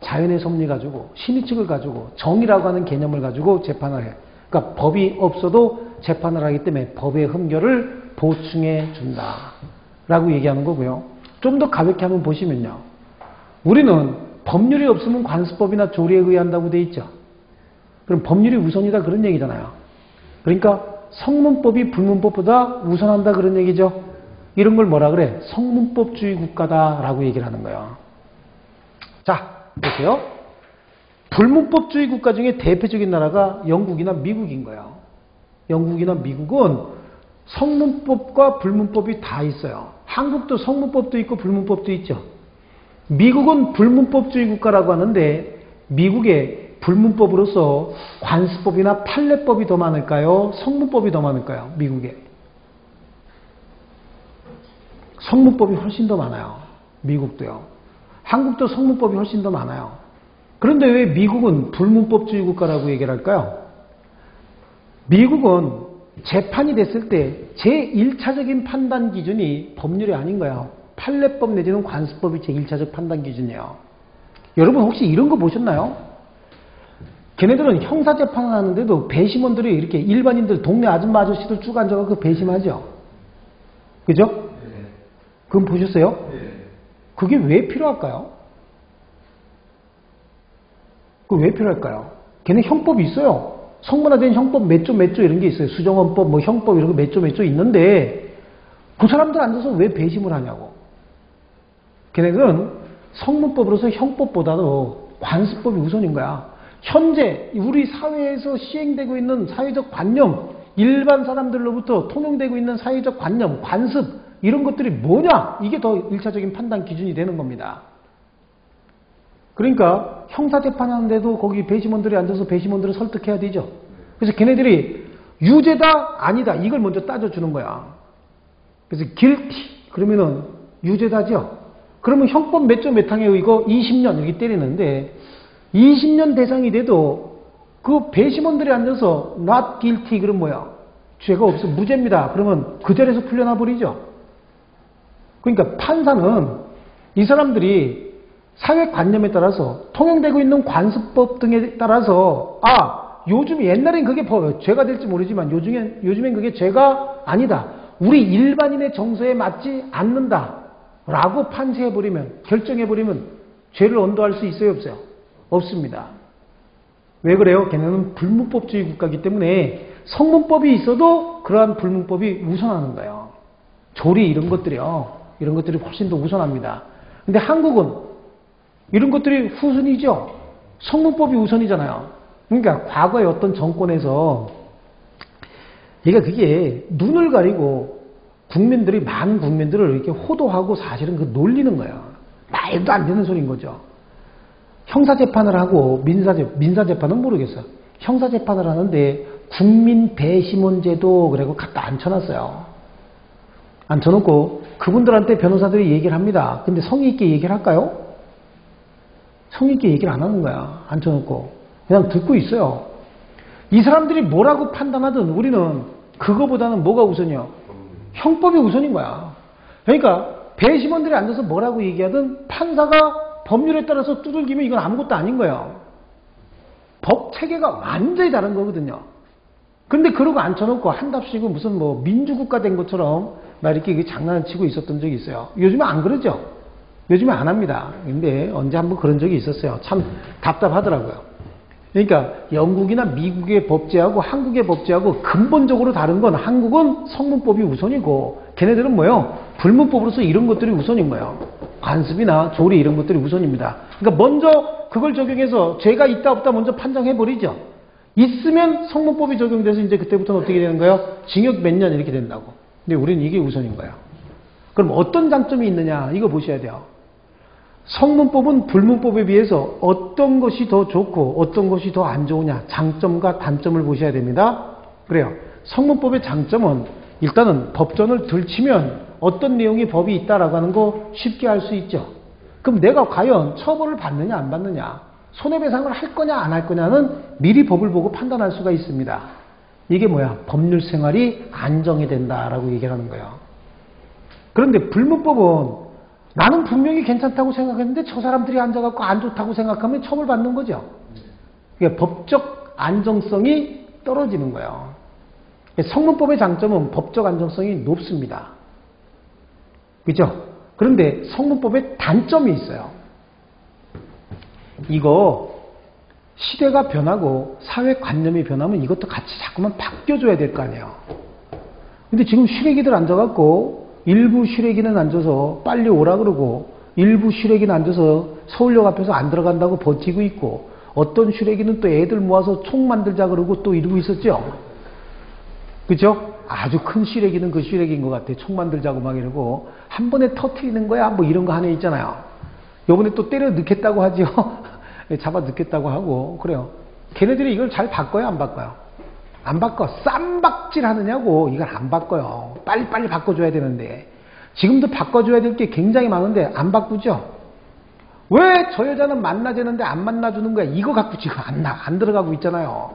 자연의 섭리 가지고, 신의칙을 가지고, 정의라고 하는 개념을 가지고 재판을 해. 그러니까 법이 없어도 재판을 하기 때문에 법의 흠결을 보충해 준다라고 얘기하는 거고요. 좀 더 가볍게 한번 보시면요. 우리는 법률이 없으면 관습법이나 조리에 의한다고 돼 있죠. 그럼 법률이 우선이다 그런 얘기잖아요. 그러니까 성문법이 불문법보다 우선한다 그런 얘기죠. 이런 걸 뭐라 그래? 성문법주의 국가다라고 얘기를 하는 거예요. 자, 보세요. 불문법주의 국가 중에 대표적인 나라가 영국이나 미국인 거예요. 영국이나 미국은 성문법과 불문법이 다 있어요. 한국도 성문법도 있고 불문법도 있죠. 미국은 불문법주의 국가라고 하는데 미국의 불문법으로서 관습법이나 판례법이 더 많을까요? 성문법이 더 많을까요? 미국에. 성문법이 훨씬 더 많아요. 미국도요. 한국도 성문법이 훨씬 더 많아요. 그런데 왜 미국은 불문법주의 국가라고 얘기를 할까요? 미국은 재판이 됐을 때 제1차적인 판단 기준이 법률이 아닌 거예요. 판례법 내지는 관습법이 제1차적 판단 기준이에요. 여러분 혹시 이런 거 보셨나요? 걔네들은 형사재판을 하는데도 배심원들이 이렇게 일반인들 동네 아줌마 아저씨들 쭉 앉아서 배심하죠. 그죠? 그건 보셨어요? 그게 왜 필요할까요? 그게 왜 필요할까요? 걔네 형법이 있어요. 성문화된 형법 몇 조 이런 게 있어요. 수정헌법, 뭐 형법 이런 거 몇 조 있는데 그 사람들 앉아서 왜 배심을 하냐고. 걔네들은 성문법으로서 형법보다도 관습법이 우선인 거야. 현재 우리 사회에서 시행되고 있는 사회적 관념, 일반 사람들로부터 통용되고 있는 사회적 관념, 관습 이런 것들이 뭐냐? 이게 더 1차적인 판단 기준이 되는 겁니다. 그러니까 형사재판하는데도 거기 배심원들이 앉아서 배심원들을 설득해야 되죠. 그래서 걔네들이 유죄다 아니다 이걸 먼저 따져주는 거야. 그래서 guilty 그러면은 유죄다죠. 그러면 형법 몇 조 몇 항에 의거 20년 이렇게 때리는데 20년 대상이 돼도 그 배심원들이 앉아서 not guilty 그럼 뭐야? 죄가 없어 무죄입니다. 그러면 그 자리에서 풀려나 버리죠. 그러니까 판사는 이 사람들이 사회관념에 따라서 통용되고 있는 관습법 등에 따라서 요즘 옛날엔 그게 죄가 될지 모르지만 요즘엔 그게 죄가 아니다. 우리 일반인의 정서에 맞지 않는다. 라고 판시해버리면 결정해버리면 죄를 언도할 수 있어요 없어요? 없습니다. 왜 그래요? 걔네는 불문법주의 국가이기 때문에 성문법이 있어도 그러한 불문법이 우선하는 거예요. 조리 이런 것들이 훨씬 더 우선합니다. 근데 한국은 이런 것들이 후순위죠. 성문법이 우선이잖아요. 그러니까 과거의 어떤 정권에서 그게 눈을 가리고 많은 국민들을 이렇게 호도하고 사실은 그 놀리는 거예요. 말도 안 되는 소리인 거죠. 형사재판을 하고 민사재판은 모르겠어요. 형사재판을 하는데 국민 배심원제도 그래고 갖다 앉혀놨어요. 앉혀놓고 그분들한테 변호사들이 얘기를 합니다. 근데 성의 있게 얘기를 할까요? 성의 있게 얘기를 안 하는 거야. 앉혀놓고 그냥 듣고 있어요. 이 사람들이 뭐라고 판단하든 우리는 그거보다는 뭐가 우선이요? 형법이 우선인 거야. 그러니까 배심원들이 앉아서 뭐라고 얘기하든 판사가 법률에 따라서 두들기면 이건 아무것도 아닌 거예요. 법 체계가 완전히 다른 거거든요. 근데 그러고 앉혀놓고 한답시고 무슨 뭐 민주국가 된 것처럼 막 이렇게 장난을 치고 있었던 적이 있어요. 요즘은 안 그러죠. 요즘은 안 합니다. 근데 언제 한번 그런 적이 있었어요. 참 답답하더라고요. 그러니까 영국이나 미국의 법제하고 한국의 법제하고 근본적으로 다른 건 한국은 성문법이 우선이고 걔네들은 뭐예요? 불문법으로서 이런 것들이 우선인 거예요. 관습이나 조리 이런 것들이 우선입니다. 그러니까 먼저 그걸 적용해서 죄가 있다 없다 먼저 판정해버리죠. 있으면 성문법이 적용돼서 이제 그때부터는 어떻게 되는 거예요? 징역 몇 년 이렇게 된다고. 근데 우리는 이게 우선인 거예요. 그럼 어떤 장점이 있느냐? 이거 보셔야 돼요. 성문법은 불문법에 비해서 어떤 것이 더 좋고 어떤 것이 더 안 좋으냐 장점과 단점을 보셔야 됩니다. 그래요. 성문법의 장점은 일단은 법전을 들치면 어떤 내용의 법이 있다라고 하는 거 쉽게 알 수 있죠. 그럼 내가 과연 처벌을 받느냐 안 받느냐 손해배상을 할 거냐 안 할 거냐는 미리 법을 보고 판단할 수가 있습니다. 이게 뭐야? 법률 생활이 안정이 된다라고 얘기를 하는 거예요. 그런데 불문법은 나는 분명히 괜찮다고 생각했는데 저 사람들이 앉아갖고 안 좋다고 생각하면 처벌받는 거죠. 그러니까 법적 안정성이 떨어지는 거예요. 성문법의 장점은 법적 안정성이 높습니다. 그죠? 그런데 성문법에 단점이 있어요. 이거 시대가 변하고 사회관념이 변하면 이것도 같이 자꾸만 바뀌어줘야 될 거 아니에요. 근데 지금 시래기들 앉아갖고 일부 슈레기는 앉아서 빨리 오라 그러고 일부 슈레기는 앉아서 서울역 앞에서 안 들어간다고 버티고 있고 어떤 슈레기는 또 애들 모아서 총 만들자 그러고 또 이러고 있었죠. 그죠? 아주 큰 슈레기는 그 슈레기인 것 같아. 총 만들자고 막 이러고 한 번에 터트리는 거야 뭐 이런 거 하나 있잖아요. 요번에 또 때려 넣겠다고 하죠. 잡아 넣겠다고 하고 그래요. 걔네들이 이걸 잘 바꿔요 안 바꿔요? 안 바꿔. 쌈박질 하느냐고. 이걸 안 바꿔요. 빨리빨리 바꿔줘야 되는데 지금도 바꿔줘야 될 게 굉장히 많은데 안 바꾸죠. 왜 저 여자는 만나재는데 안 만나주는 거야? 이거 갖고 지금 안 들어가고 있잖아요.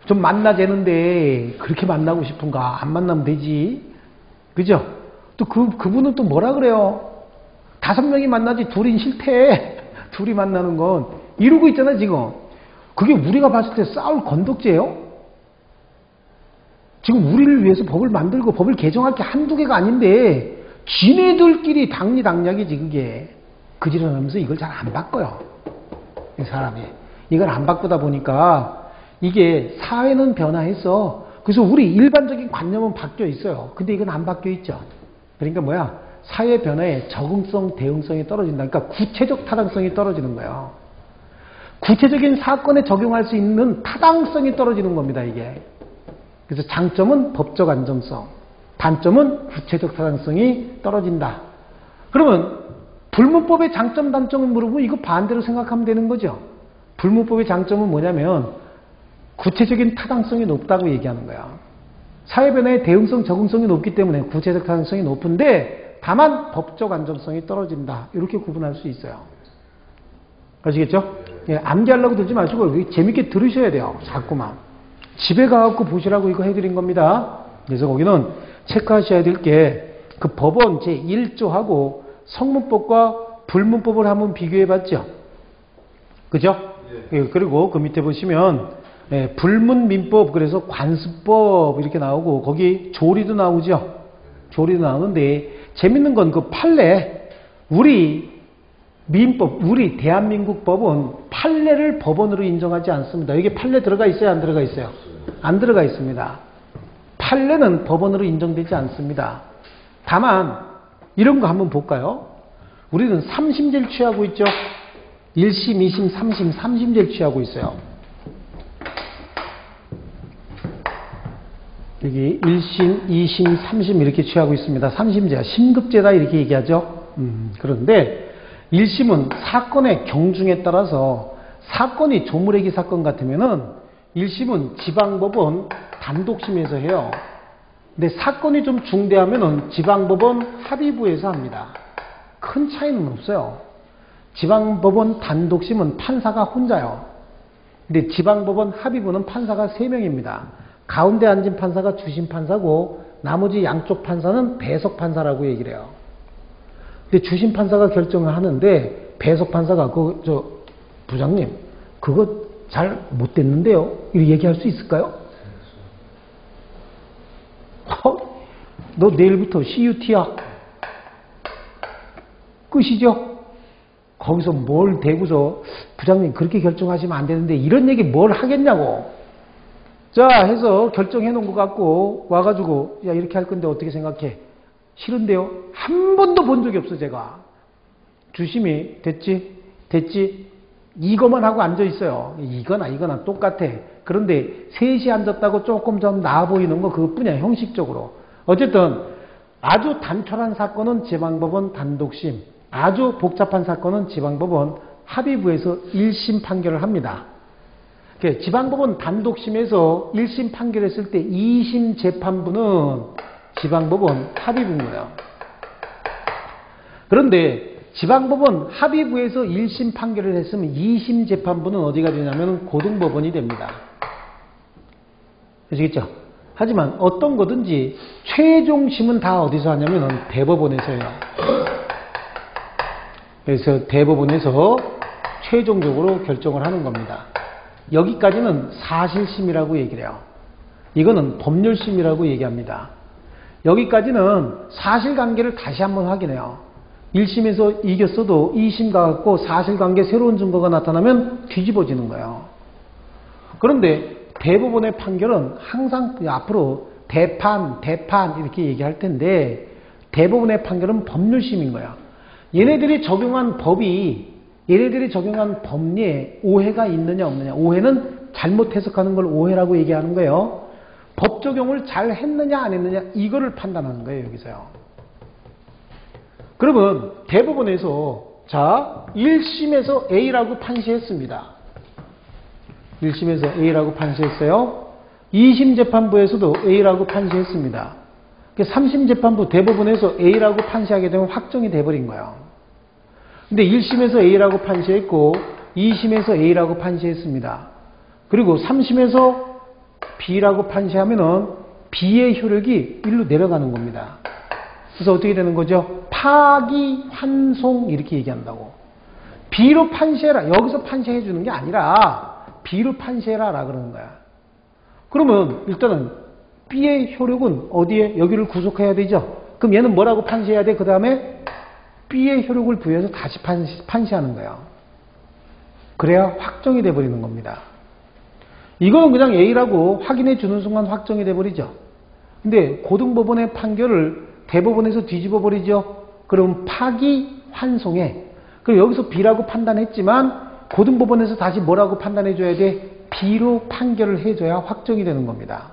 좀 만나재는데 그렇게 만나고 싶은가? 안 만나면 되지. 그죠? 또 그분은 또 뭐라 그래요? 5명이 만나지 둘인 싫대. 둘이 만나는 건 이러고 있잖아 지금. 그게 우리가 봤을 때 싸울 건덕지예요? 지금 우리를 위해서 법을 만들고 법을 개정할 게 한두 개가 아닌데 지네들끼리 당리당략이지 그게. 그지런하면서 이걸 잘 안 바꿔요. 이 사람이. 이걸 안 바꾸다 보니까 이게 사회는 변화했어. 그래서 우리 일반적인 관념은 바뀌어 있어요. 근데 이건 안 바뀌어 있죠. 그러니까 뭐야? 사회 변화에 적응성, 대응성이 떨어진다. 그러니까 구체적 타당성이 떨어지는 거예요. 구체적인 사건에 적용할 수 있는 타당성이 떨어지는 겁니다, 이게. 그래서 장점은 법적 안정성, 단점은 구체적 타당성이 떨어진다. 그러면 불문법의 장점, 단점을 물어보면 이거 반대로 생각하면 되는 거죠. 불문법의 장점은 뭐냐면 구체적인 타당성이 높다고 얘기하는 거야. 사회 변화의 대응성, 적응성이 높기 때문에 구체적 타당성이 높은데 다만 법적 안정성이 떨어진다. 이렇게 구분할 수 있어요. 아시겠죠? 예, 암기하려고 들지 마시고 재밌게 들으셔야 돼요. 자꾸만. 집에 가갖고 보시라고 이거 해드린 겁니다. 그래서 거기는 체크하셔야 될 게 그 법원 제1조하고 성문법과 불문법을 한번 비교해봤죠. 그죠? 예, 그리고 그 밑에 보시면 예, 불문민법 그래서 관습법 이렇게 나오고 거기 조리도 나오죠. 조리도 나오는데 재밌는 건 그 판례 우리 민법 우리 대한민국 법은 판례를 법원으로 인정하지 않습니다. 여기 판례 들어가 있어요? 안 들어가 있어요? 안 들어가 있습니다. 판례는 법원으로 인정되지 않습니다. 다만 이런 거 한번 볼까요? 우리는 3심제를 취하고 있죠. 1심, 2심, 3심, 3심제를 취하고 있어요. 여기 1심, 2심, 3심 이렇게 취하고 있습니다. 3심제가 심급제다 이렇게 얘기하죠. 그런데 1심은 사건의 경중에 따라서 사건이 조물애기 사건 같으면은 1심은 지방법원 단독심에서 해요. 근데 사건이 좀 중대하면은 지방법원 합의부에서 합니다. 큰 차이는 없어요. 지방법원 단독심은 판사가 혼자요. 근데 지방법원 합의부는 판사가 3명입니다. 가운데 앉은 판사가 주심 판사고 나머지 양쪽 판사는 배석 판사라고 얘기를 해요. 근데 주심 판사가 결정을 하는데 배석 판사가 부장님 그거 잘 못 됐는데요. 이렇게 얘기할 수 있을까요? 너 내일부터 CUT야. 끝이죠? 거기서 뭘 대고서 부장님 그렇게 결정하시면 안 되는데 이런 얘기 뭘 하겠냐고. 자 해서 결정해 놓은 것 같고 와가지고 야 이렇게 할 건데 어떻게 생각해? 싫은데요? 한 번도 본 적이 없어 제가. 주심이 됐지 이거만 하고 앉아 있어요. 이거나 똑같아. 그런데 셋이 앉았다고 조금 좀 나아 보이는 거 그것뿐이야. 형식적으로. 어쨌든 아주 단촐한 사건은 지방법원 단독심, 아주 복잡한 사건은 지방법원 합의부에서 1심 판결을 합니다. 지방법원 단독심에서 1심 판결했을 때 2심 재판부는 지방법원 합의부인 거예요. 그런데 지방법원 합의부에서 1심 판결을 했으면 2심 재판부는 어디가 되냐면 고등법원이 됩니다. 아시겠죠? 하지만 어떤 거든지 최종심은 다 어디서 하냐면 대법원에서 해요. 그래서 대법원에서 최종적으로 결정을 하는 겁니다. 여기까지는 사실심이라고 얘기를 해요. 이거는 법률심이라고 얘기합니다. 여기까지는 사실관계를 다시 한번 확인해요. 1심에서 이겼어도 2심 가갖고 사실관계 새로운 증거가 나타나면 뒤집어지는 거예요. 그런데 대법원의 판결은 항상 앞으로 대판 이렇게 얘기할 텐데 대부분의 판결은 법률심인 거야. 얘네들이 적용한 법리에 오해가 있느냐 없느냐. 오해는 잘못 해석하는 걸 오해라고 얘기하는 거예요. 법 적용을 잘 했느냐 안 했느냐 이거를 판단하는 거예요. 여기서요. 그러면 대법원에서 1심에서 A라고 판시했습니다. 1심에서 A라고 판시했어요. 2심 재판부에서도 A라고 판시했습니다. 3심 재판부 대법원에서 A라고 판시하게 되면 확정이 돼버린 거예요. 근데 1심에서 A라고 판시했고 2심에서 A라고 판시했습니다. 그리고 3심에서 B라고 판시하면은 B의 효력이 1로 내려가는 겁니다. 그래서 어떻게 되는 거죠? 파기환송 이렇게 얘기한다고. B로 판시해라. 여기서 판시해 주는 게 아니라 B로 판시해라 라 그러는 거야. 그러면 일단은 B의 효력은 어디에? 여기를 구속해야 되죠. 그럼 얘는 뭐라고 판시해야 돼? 그 다음에 B의 효력을 부여해서 다시 판시하는 거예요. 그래야 확정이 돼버리는 겁니다. 이거는 그냥 A라고 확인해 주는 순간 확정이 돼버리죠. 근데 고등법원의 판결을 대법원에서 뒤집어 버리죠. 그럼 파기환송해. 그럼 여기서 B라고 판단했지만 고등법원에서 다시 뭐라고 판단해 줘야 돼? B로 판결을 해줘야 확정이 되는 겁니다.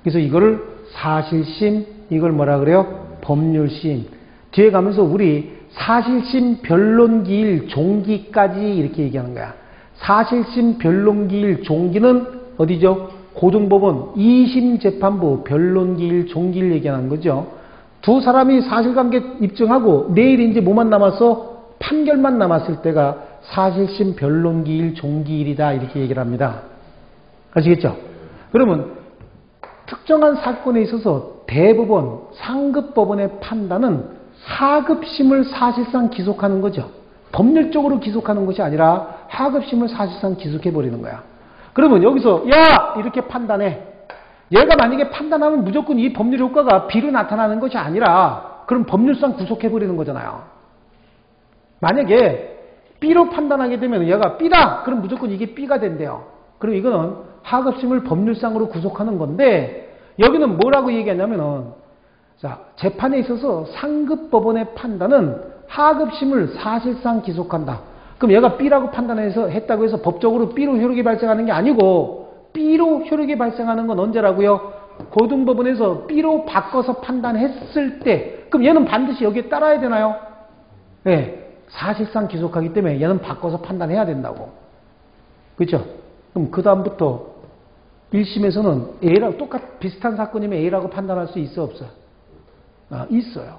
그래서 이거를 사실심, 이걸 뭐라 그래요? 법률심. 뒤에 가면서 우리 사실심 변론기일 종기까지 이렇게 얘기하는 거야. 사실심 변론기일 종기는 어디죠? 고등법원 2심 재판부 변론기일 종기를 얘기하는 거죠. 두 사람이 사실관계 입증하고 내일 이제 뭐만 남았어? 판결만 남았을 때가 사실심 변론기일 종기일이다 이렇게 얘기를 합니다. 아시겠죠? 그러면 특정한 사건에 있어서 대법원, 상급법원의 판단은 하급심을 사실상 기속하는 거죠. 법률적으로 기속하는 것이 아니라 하급심을 사실상 기속해버리는 거야. 그러면 여기서 야! 이렇게 판단해. 얘가 만약에 판단하면 무조건 이 법률 효과가 B로 나타나는 것이 아니라 그럼 법률상 구속해버리는 거잖아요. 만약에 B로 판단하게 되면 얘가 B다! 그럼 무조건 이게 B가 된대요. 그럼 이거는 하급심을 법률상으로 구속하는 건데 여기는 뭐라고 얘기하냐면은 자, 재판에 있어서 상급법원의 판단은 하급심을 사실상 기속한다. 그럼 얘가 B라고 판단해서 했다고 해서 법적으로 B로 효력이 발생하는 게 아니고 B로 효력이 발생하는 건 언제라고요? 고등법원에서 B로 바꿔서 판단했을 때 그럼 얘는 반드시 여기에 따라야 되나요? 네. 사실상 기속하기 때문에 얘는 바꿔서 판단해야 된다고. 그렇죠? 그럼 그 다음부터 1심에서는 A라고 비슷한 사건이면 A라고 판단할 수 있어 없어? 있어요.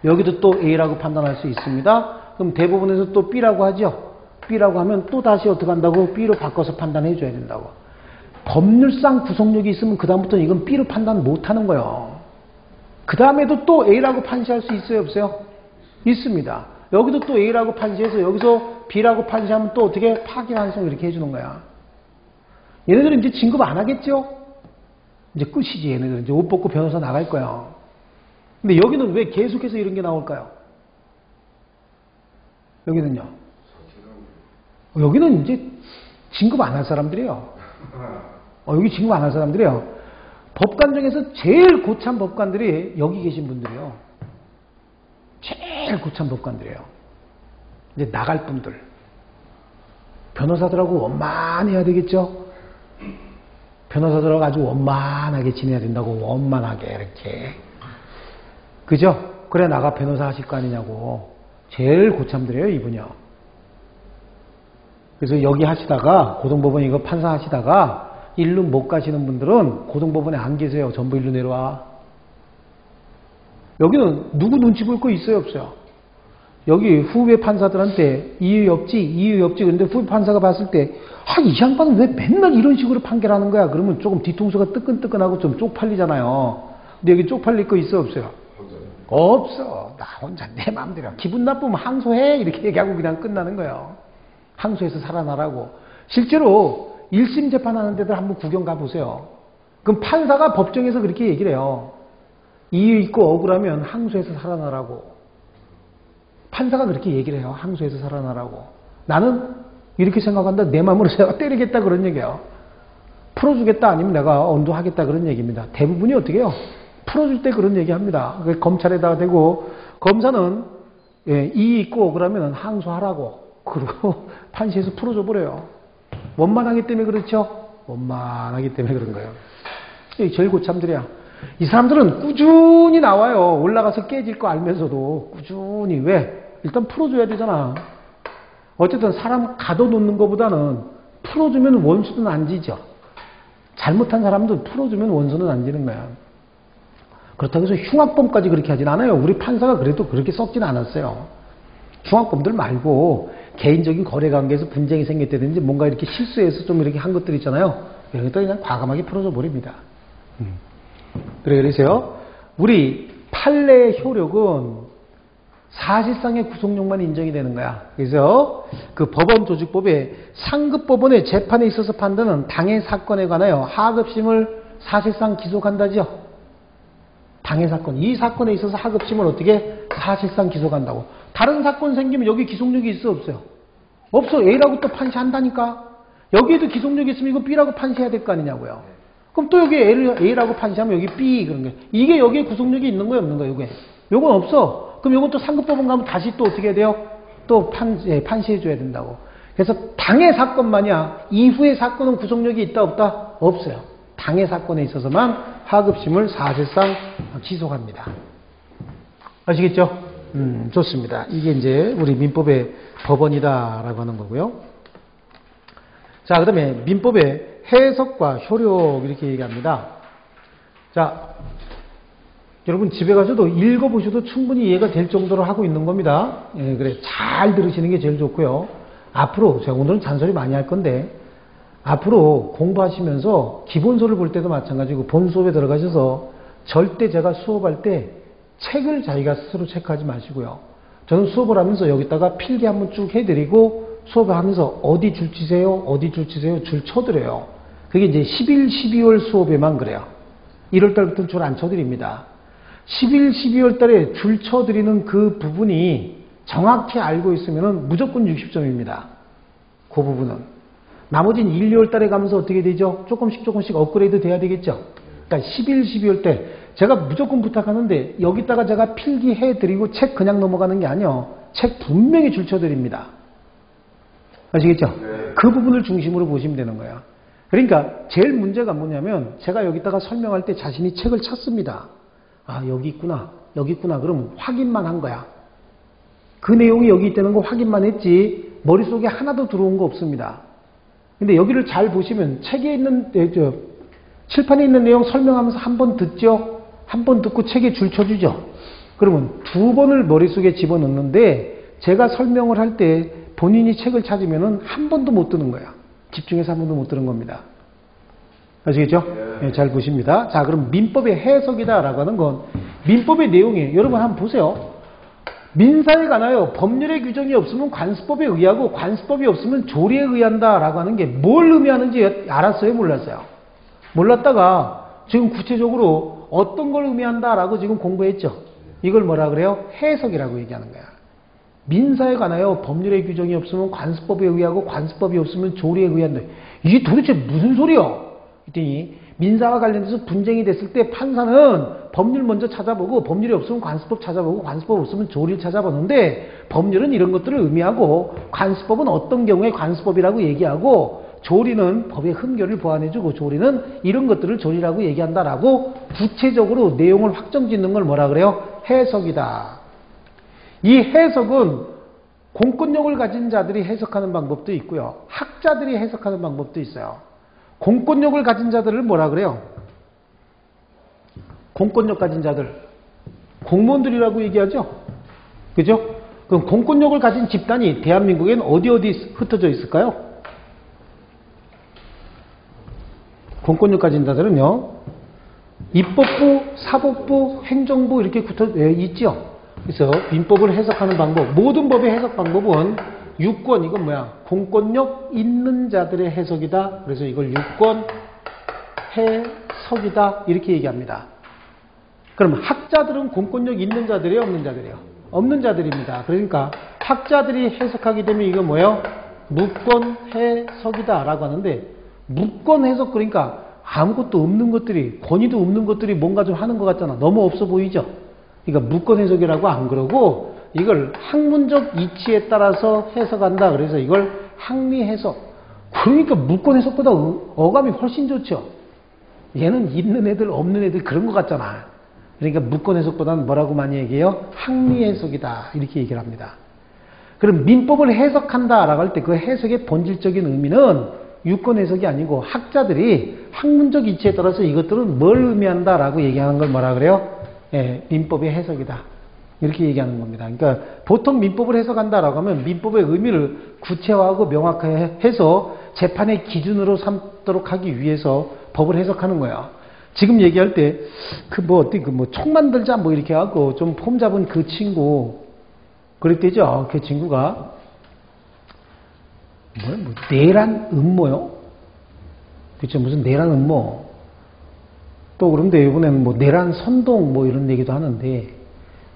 여기도 또 A라고 판단할 수 있습니다. 그럼 대법원에서 또 B라고 하죠. B라고 하면 또 다시 어떻게 한다고? B로 바꿔서 판단해 줘야 된다고. 법률상 구속력이 있으면 그 다음부터는 이건 B로 판단 못하는 거예요. 그 다음에도 또 A라고 판시할 수 있어요 없어요? 있습니다. 여기도 또 A라고 판시해서 여기서 B라고 판시하면 또 어떻게 파기환송 이렇게 해주는 거야. 얘네들은 이제 진급 안 하겠죠? 이제 끝이지. 얘네들은 이제 옷 벗고 변호사 나갈 거야. 근데 여기는 왜 계속해서 이런 게 나올까요? 여기는요. 여기는 이제 진급 안 할 사람들이에요. 여기 진급 안 할 사람들이에요. 법관 중에서 제일 고참 법관들이 여기 계신 분들이에요. 제일 고참 법관들이에요. 이제 나갈 분들. 변호사들하고 원만해야 되겠죠? 변호사들하고 아주 원만하게 지내야 된다고. 원만하게 이렇게. 그죠? 그래 나가 변호사 하실 거 아니냐고. 제일 고참들이에요 이분이요. 그래서 여기 하시다가 고등법원 이거 판사 하시다가 일로 못 가시는 분들은 고등법원에 안 계세요. 전부 일로 내려와. 여기는 누구 눈치 볼 거 있어요 없어요? 여기 후배 판사들한테 이유 없지 이유 없지. 근데 후배 판사가 봤을 때 이 양반은 왜 맨날 이런 식으로 판결하는 거야? 그러면 조금 뒤통수가 뜨끈뜨끈하고 좀 쪽팔리잖아요. 근데 여기 쪽팔릴 거 있어요 없어요? 없어. 나 혼자 내 마음대로. 기분 나쁘면 항소해 이렇게 얘기하고 그냥 끝나는 거예요. 항소해서 살아나라고. 실제로 1심 재판하는 데들 한번 구경 가보세요. 그럼 판사가 법정에서 그렇게 얘기를 해요. 이유 있고 억울하면 항소해서 살아나라고. 판사가 그렇게 얘기를 해요. 항소해서 살아나라고. 나는 이렇게 생각한다. 내 마음으로 내가 때리겠다 그런 얘기예요. 풀어주겠다 아니면 내가 언도하겠다 그런 얘기입니다. 대부분이 어떻게 해요? 풀어줄 때 그런 얘기 합니다. 검찰에다가 대고, 검사는, 이의 있고, 그러면 항소하라고. 그리고 판시에서 풀어줘 버려요. 원만하기 때문에 그렇죠? 원만하기 때문에 그런 거예요. 이게 제일 고참들이야. 이 사람들은 꾸준히 나와요. 올라가서 깨질 거 알면서도. 꾸준히. 왜? 일단 풀어줘야 되잖아. 어쨌든 사람 가둬놓는 것보다는 풀어주면 원수는 안 지죠. 잘못한 사람도 풀어주면 원수는 안 지는 거야. 그렇다고 해서 흉악범까지 그렇게 하진 않아요. 우리 판사가 그래도 그렇게 썩진 않았어요. 흉악범들 말고 개인적인 거래관계에서 분쟁이 생겼다든지 뭔가 이렇게 실수해서 좀 이렇게 한 것들 있잖아요. 이런 것들 그냥 과감하게 풀어줘 버립니다. 그래서 우리 판례의 효력은 사실상의 구속력만 인정이 되는 거야. 그래서 그 법원조직법에 상급법원의 재판에 있어서 판단은 당해 사건에 관하여 하급심을 사실상 기소한다죠. 당해 사건. 이 사건에 있어서 하급심을 어떻게 사실상 기소한다고. 다른 사건 생기면 여기 기속력이 있어 없어요? 없어. A라고 또 판시한다니까. 여기에도 기속력이 있으면 이거 B라고 판시해야 될 거 아니냐고요. 그럼 또 여기 A라고 판시하면 여기 B 그런 게. 이게 여기에 구속력이 있는 거예요 없는 거예요? 요건 없어. 그럼 요건 또 상급법원 가면 다시 또 어떻게 해야 돼요? 또 판시해줘야 된다고. 그래서 당해 사건만이야. 이후의 사건은 구속력이 있다 없다? 없어요. 당해 사건에 있어서만 하급심을 사실상 기소합니다. 아시겠죠? 좋습니다. 이게 이제 우리 민법의 법원이다라고 하는 거고요. 자, 그 다음에 민법의 해석과 효력 이렇게 얘기합니다. 자, 여러분 집에 가서도 읽어보셔도 충분히 이해가 될 정도로 하고 있는 겁니다. 예, 그래 잘 들으시는 게 제일 좋고요. 앞으로 제가 오늘은 잔소리 많이 할 건데 앞으로 공부하시면서 기본서를 볼 때도 마찬가지고 본 수업에 들어가셔서 절대 제가 수업할 때 책을 자기가 스스로 체크하지 마시고요. 저는 수업을 하면서 여기다가 필기 한번 쭉 해드리고 수업을 하면서 어디 줄 치세요? 어디 줄 치세요? 줄 쳐드려요. 그게 이제 11, 12월 수업에만 그래요. 1월달부터는 줄 안 쳐드립니다. 11, 12월 달에 줄 쳐드리는 그 부분이 정확히 알고 있으면 무조건 60점입니다. 그 부분은. 나머지는 1, 2월 달에 가면서 어떻게 되죠? 조금씩 업그레이드 돼야 되겠죠? 그러니까 11, 12월 때 제가 무조건 부탁하는데 여기다가 제가 필기해드리고 책 그냥 넘어가는 게 아니에요. 책 분명히 줄 쳐드립니다. 아시겠죠? 네. 그 부분을 중심으로 보시면 되는 거야. 그러니까 제일 문제가 뭐냐면 제가 여기다가 설명할 때 자신이 책을 찾습니다. 아, 여기 있구나. 그러면 확인만 한 거야. 그 내용이 여기 있다는 거 확인만 했지 머릿속에 하나도 들어온 거 없습니다. 근데 여기를 잘 보시면 책에 있는 칠판에 있는 내용 설명하면서 한 번 듣죠. 한 번 듣고 책에 줄 쳐주죠. 그러면 두 번을 머릿속에 집어넣는데 제가 설명을 할 때 본인이 책을 찾으면은 한 번도 못 듣는 거야. 집중해서 한 번도 못 들은 겁니다. 아시겠죠? 네, 잘 보십니다. 자, 그럼 민법의 해석이다라고 하는 건 민법의 내용이에요. 여러분 한번 보세요. 민사에 관하여 법률의 규정이 없으면 관습법에 의하고 관습법이 없으면 조리에 의한다라고 하는 게 뭘 의미하는지 알았어요? 몰랐어요? 몰랐다가 지금 구체적으로 어떤 걸 의미한다라고 지금 공부했죠? 이걸 뭐라 그래요? 해석이라고 얘기하는 거야. 민사에 관하여 법률의 규정이 없으면 관습법에 의하고 관습법이 없으면 조리에 의한다. 이게 도대체 무슨 소리야? 그랬더니 민사와 관련돼서 분쟁이 됐을 때 판사는 법률 먼저 찾아보고 법률이 없으면 관습법 찾아보고 관습법 없으면 조리를 찾아보는데 법률은 이런 것들을 의미하고 관습법은 어떤 경우에 관습법이라고 얘기하고 조리는 법의 흠결을 보완해주고 조리는 이런 것들을 조리라고 얘기한다라고 구체적으로 내용을 확정짓는 걸 뭐라 그래요? 해석이다. 이 해석은 공권력을 가진 자들이 해석하는 방법도 있고요. 학자들이 해석하는 방법도 있어요. 공권력을 가진 자들을 뭐라 그래요? 공권력 가진 자들. 공무원들이라고 얘기하죠? 그죠? 그럼 공권력을 가진 집단이 대한민국엔 어디 흩어져 있을까요? 공권력 가진 자들은요, 입법부, 사법부, 행정부 이렇게 있죠? 그래서 민법을 해석하는 방법, 모든 법의 해석 방법은 유권, 이건 뭐야? 공권력 있는 자들의 해석이다. 그래서 이걸 유권 해석이다. 이렇게 얘기합니다. 그럼 학자들은 공권력 있는 자들이에요? 없는 자들이에요? 없는 자들입니다. 그러니까 학자들이 해석하게 되면 이거 뭐예요? 무권 해석이다 라고 하는데 무권 해석 그러니까 아무것도 없는 것들이, 권위도 없는 것들이 뭔가 좀 하는 것 같잖아. 너무 없어 보이죠? 그러니까 무권 해석이라고 안 그러고 이걸 학문적 이치에 따라서 해석한다. 그래서 이걸 학리 해석. 그러니까 무권 해석보다 어감이 훨씬 좋죠. 얘는 있는 애들 없는 애들 그런 것 같잖아. 그러니까 무권 해석보다는 뭐라고 많이 얘기해요? 학리 해석이다. 이렇게 얘기를 합니다. 그럼 민법을 해석한다라고 할 때 그 해석의 본질적인 의미는 유권 해석이 아니고 학자들이 학문적 이치에 따라서 이것들은 뭘 의미한다라고 얘기하는 걸 뭐라 그래요? 예, 민법의 해석이다. 이렇게 얘기하는 겁니다. 그러니까 보통 민법을 해석한다라고 하면 민법의 의미를 구체화하고 명확하게 해서 재판의 기준으로 삼도록 하기 위해서 법을 해석하는 거야. 지금 얘기할 때 그 뭐 어떻게 그 뭐 총 만들자 뭐 이렇게 하고 좀 폼 잡은 그 친구 그랬대죠. 그 친구가 뭐 내란 음모요? 그쵸? 무슨 내란 음모? 또 그런데 이번에는 뭐 내란 선동 뭐 이런 얘기도 하는데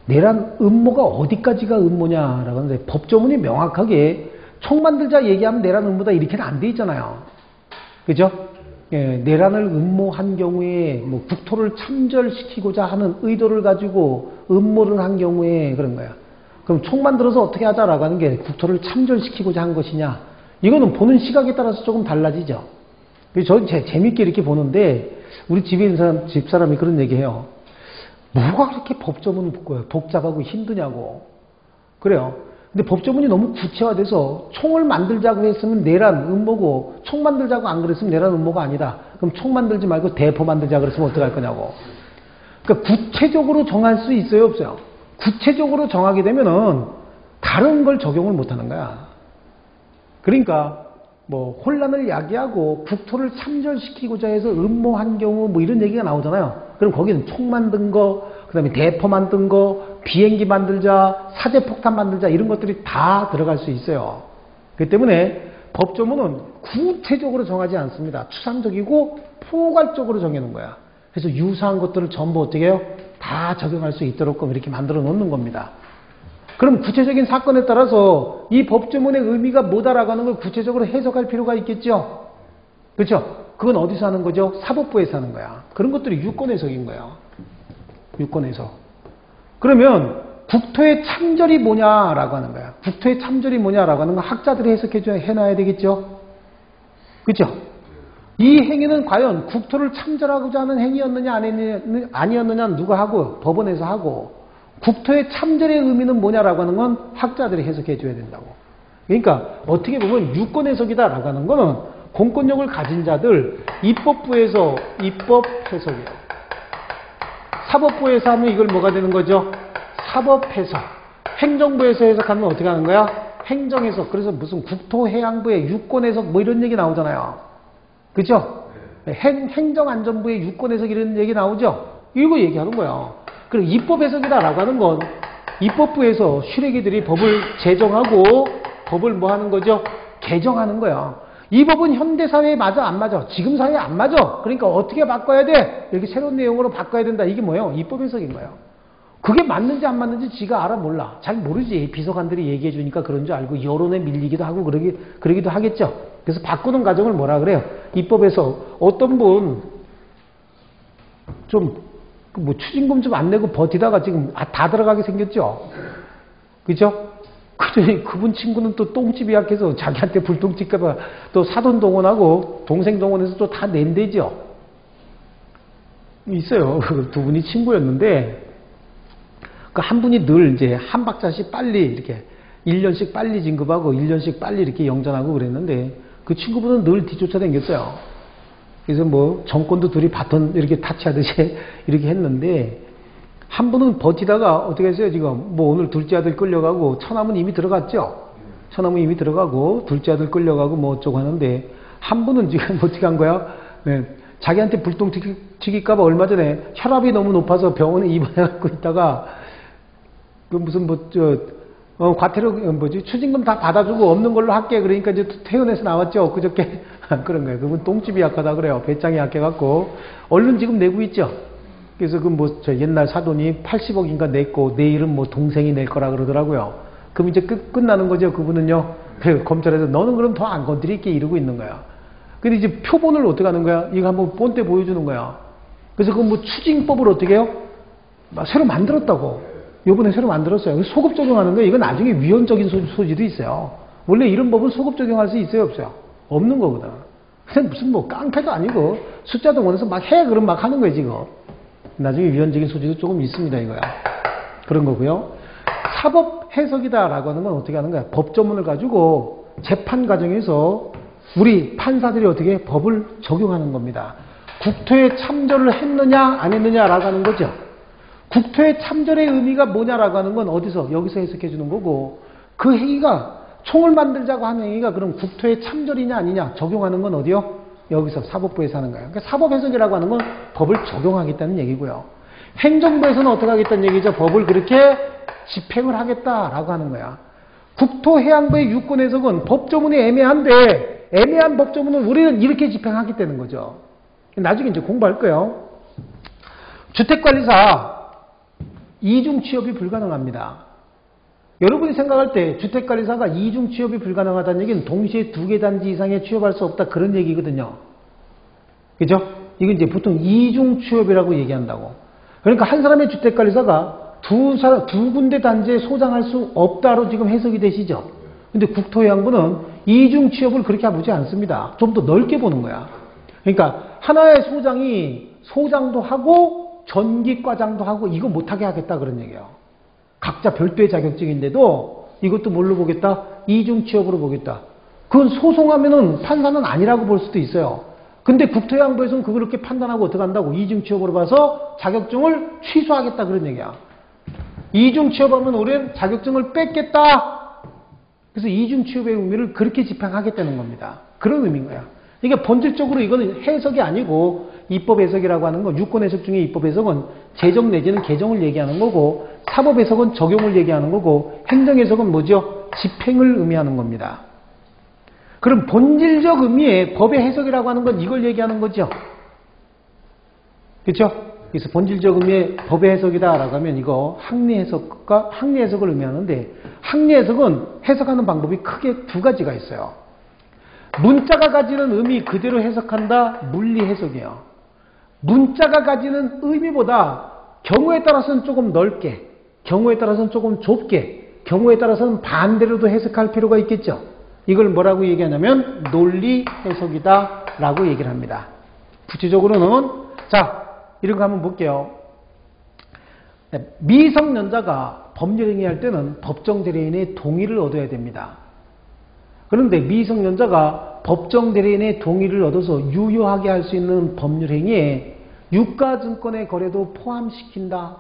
내란 음모가 어디까지가 음모냐라고 하는데 법조문이 명확하게 총 만들자 얘기하면 내란 음모다 이렇게는 안 돼 있잖아요. 그죠? 예, 내란을 음모한 경우에 뭐 국토를 참절시키고자 하는 의도를 가지고 음모를 한 경우에 그런 거야. 그럼 총 만들어서 어떻게 하자라고 하는 게 국토를 참절시키고자 한 것이냐? 이거는 보는 시각에 따라서 조금 달라지죠. 저는 재밌게 이렇게 보는데 우리 집에 있는 사람, 집사람이 그런 얘기해요. 뭐가 그렇게 법조문 복잡하고 힘드냐고. 그래요. 근데 법조문이 너무 구체화돼서 총을 만들자고 했으면 내란 음모고 총 만들자고 안 그랬으면 내란 음모가 아니다. 그럼 총 만들지 말고 대포 만들자 그랬으면 어떡할 거냐고. 그러니까 구체적으로 정할 수 있어요, 없어요? 구체적으로 정하게 되면은 다른 걸 적용을 못 하는 거야. 그러니까 뭐 혼란을 야기하고 국토를 참전시키고자 해서 음모한 경우 뭐 이런 얘기가 나오잖아요. 그럼 거기는 총 만든 거, 그다음에 대포 만든 거, 비행기 만들자, 사제폭탄 만들자 이런 것들이 다 들어갈 수 있어요. 그렇기 때문에 법조문은 구체적으로 정하지 않습니다. 추상적이고 포괄적으로 정해놓은 거야. 그래서 유사한 것들을 전부 어떻게 해요? 다 적용할 수 있도록 이렇게 만들어 놓는 겁니다. 그럼 구체적인 사건에 따라서 이 법조문의 의미가 뭐다라고 하는 걸 구체적으로 해석할 필요가 있겠죠? 그렇죠? 그건 어디서 하는 거죠? 사법부에서 하는 거야. 그런 것들이 유권 해석인 거예요. 유권 해석. 그러면 국토의 참절이 뭐냐라고 하는 거야. 국토의 참절이 뭐냐라고 하는 건 학자들이 해석해놔야 되겠죠? 그렇죠? 이 행위는 과연 국토를 참절하고자 하는 행위였느냐 아니었느냐는 누가 하고 법원에서 하고 국토의 참절의 의미는 뭐냐라고 하는 건 학자들이 해석해 줘야 된다고. 그러니까 어떻게 보면 유권 해석이다라고 하는 거는 공권력을 가진 자들 입법부에서 입법 해석이에요. 사법부에서 하면 이걸 뭐가 되는 거죠? 사법 해석. 행정부에서 해석하면 어떻게 하는 거야? 행정 해석. 그래서 무슨 국토해양부의 유권 해석 뭐 이런 얘기 나오잖아요. 그죠? 행정안전부의 유권 해석 이런 얘기 나오죠? 이거 얘기하는 거예요. 그리고 입법 해석이다라고 하는 건 입법부에서 슈레기들이 법을 제정하고 법을 뭐 하는 거죠? 개정하는 거야. 이 법은 현대사회에 맞아 안 맞아? 지금 사회에 안 맞아. 그러니까 어떻게 바꿔야 돼? 이렇게 새로운 내용으로 바꿔야 된다. 이게 뭐예요? 입법 해석인 거예요. 그게 맞는지 안 맞는지 지가 알아 몰라. 잘 모르지. 비서관들이 얘기해 주니까 그런 줄 알고 여론에 밀리기도 하고 그러기도 하겠죠. 그래서 바꾸는 과정을 뭐라 그래요? 입법에서 어떤 분 좀 뭐 추징금 좀 안 내고 버티다가 지금 다 들어가게 생겼죠. 그죠? 그랬더니 그분 친구는 또 똥집이 약해서 자기한테 불똥칠까봐 또 사돈 동원하고 동생 동원해서 또 다 낸대죠. 있어요. 두 분이 친구였는데 그 한 분이 늘 이제 한 박자씩 빨리 이렇게 1년씩 빨리 진급하고 1년씩 빨리 이렇게 영전하고 그랬는데 그 친구분은 늘 뒤쫓아 다녔어요. 그래서 뭐 정권도 둘이 바톤 이렇게 타치하듯이 이렇게 했는데 한 분은 버티다가 어떻게 했어요? 지금 뭐 오늘 둘째 아들 끌려가고 처남은 이미 들어갔죠. 처남은 이미 들어가고 둘째 아들 끌려가고 뭐 어쩌고 하는데 한 분은 지금 어떻게 한 거야? 네, 자기한테 불똥 튀길까봐 얼마 전에 혈압이 너무 높아서 병원에 입원해갖고 있다가 그 무슨 과태료 추징금 다 받아주고 없는 걸로 할게 그러니까 이제 퇴원해서 나왔죠. 그저께 그런 거예요. 그분 똥집이 약하다 그래요. 배짱이 약해갖고 얼른 지금 내고 있죠. 그래서 그 뭐 저 옛날 사돈이 80억인가 냈고 내일은 뭐 동생이 낼 거라 그러더라고요. 그럼 이제 끝나는 거죠. 그분은요. 그 검찰에서 너는 그럼 더 안 건드릴게 이러고 있는 거야. 근데 이제 표본을 어떻게 하는 거야? 이거 한번 본때 보여주는 거야. 그래서 그 뭐 추징법을 어떻게 해요? 막 새로 만들었다고. 요번에 새로 만들었어요. 소급 적용하는 거예요. 이건 나중에 위헌적인 소지도 있어요. 원래 이런 법은 소급 적용할 수 있어요, 없어요? 없는 거거든. 그냥 무슨 뭐 깡패도 아니고 숫자도 원해서 막 해, 그럼 막 하는 거예요, 지금. 나중에 위헌적인 소지도 조금 있습니다, 이거야. 그런 거고요. 사법 해석이다라고 하는 건 어떻게 하는 거야? 법조문을 가지고 재판 과정에서 우리 판사들이 어떻게 법을 적용하는 겁니다. 국토에 참조를 했느냐 안 했느냐라고 하는 거죠. 국토에 참조의 의미가 뭐냐라고 하는 건 어디서? 여기서 해석해 주는 거고, 그 행위가 총을 만들자고 하는 행위가 그럼 국토에 참조이냐 아니냐 적용하는 건 어디요? 여기서 사법부에서 하는 거예요. 그러니까 사법 해석이라고 하는 건 법을 적용하겠다는 얘기고요. 행정부에서는 어떻게 하겠다는 얘기죠? 법을 그렇게 집행을 하겠다라고 하는 거야. 국토해양부의 유권 해석은 법조문이 애매한데, 애매한 법조문을 우리는 이렇게 집행하겠다는 거죠. 나중에 이제 공부할 거예요. 주택관리사 이중 취업이 불가능합니다. 여러분이 생각할 때 주택관리사가 이중 취업이 불가능하다는 얘기는 동시에 2개 단지 이상에 취업할 수 없다, 그런 얘기거든요. 그죠? 이건 이제 보통 이중 취업이라고 얘기한다고. 그러니까 한 사람의 주택관리사가 두 군데 단지에 소장할 수 없다로 지금 해석이 되시죠? 근데 국토해양부는 이중 취업을 그렇게 보지 않습니다. 좀 더 넓게 보는 거야. 그러니까 하나의 소장이 소장도 하고 전기과장도 하고 이거 못하게 하겠다, 그런 얘기예요. 각자 별도의 자격증인데도 이것도 뭘로 보겠다? 이중 취업으로 보겠다. 그건 소송하면은 판사는 아니라고 볼 수도 있어요. 근데 국토해양부에서는 그걸 그렇게 판단하고 어떻게 한다고? 이중 취업으로 봐서 자격증을 취소하겠다, 그런 얘기야. 이중 취업하면 우리는 자격증을 뺏겠다. 그래서 이중 취업의 의미를 그렇게 집행하겠다는 겁니다. 그런 의미인 거야. 이게 본질적으로 이거는 해석이 아니고 입법 해석이라고 하는 건, 유권 해석 중에 입법 해석은 제정 내지는 개정을 얘기하는 거고, 사법 해석은 적용을 얘기하는 거고, 행정 해석은 뭐죠? 집행을 의미하는 겁니다. 그럼 본질적 의미의 법의 해석이라고 하는 건 이걸 얘기하는 거죠. 그렇죠? 그래서 본질적 의미의 법의 해석이다라고 하면 이거 학리 해석과 학리 해석을 의미하는데, 학리 해석은 해석하는 방법이 크게 2가지가 있어요. 문자가 가지는 의미 그대로 해석한다, 물리 해석이에요. 문자가 가지는 의미보다 경우에 따라서는 조금 넓게, 경우에 따라서는 조금 좁게, 경우에 따라서는 반대로도 해석할 필요가 있겠죠. 이걸 뭐라고 얘기하냐면 논리 해석이다 라고 얘기를 합니다. 구체적으로는 자, 이런 거 한번 볼게요. 미성년자가 법률행위 할 때는 법정 대리인의 동의를 얻어야 됩니다. 그런데 미성년자가 법정 대리인의 동의를 얻어서 유효하게 할 수 있는 법률행위에 유가증권의 거래도 포함시킨다.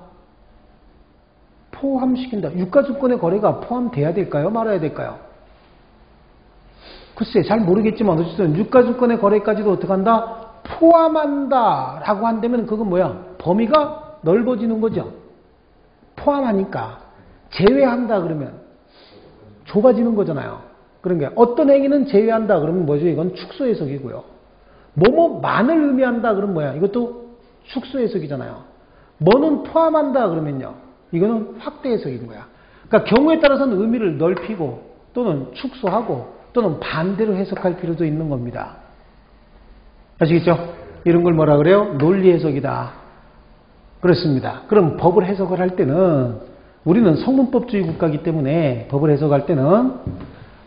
포함시킨다. 유가증권의 거래가 포함돼야 될까요? 말아야 될까요? 글쎄, 잘 모르겠지만 어쨌든 유가증권의 거래까지도 어떻게 한다? 포함한다 라고 한다면 그건 뭐야? 범위가 넓어지는 거죠. 포함하니까. 제외한다 그러면 좁아지는 거잖아요. 그런 게 어떤 행위는 제외한다 그러면 뭐죠? 이건 축소 해석이고요. 뭐뭐만을 의미한다 그러면 뭐야? 이것도 축소 해석이잖아요. 뭐는 포함한다 그러면요, 이거는 확대 해석인 거야. 그러니까 경우에 따라서는 의미를 넓히고 또는 축소하고 또는 반대로 해석할 필요도 있는 겁니다. 아시겠죠? 이런 걸 뭐라 그래요? 논리 해석이다. 그렇습니다. 그럼 법을 해석을 할 때는 우리는 성문법주의 국가이기 때문에 법을 해석할 때는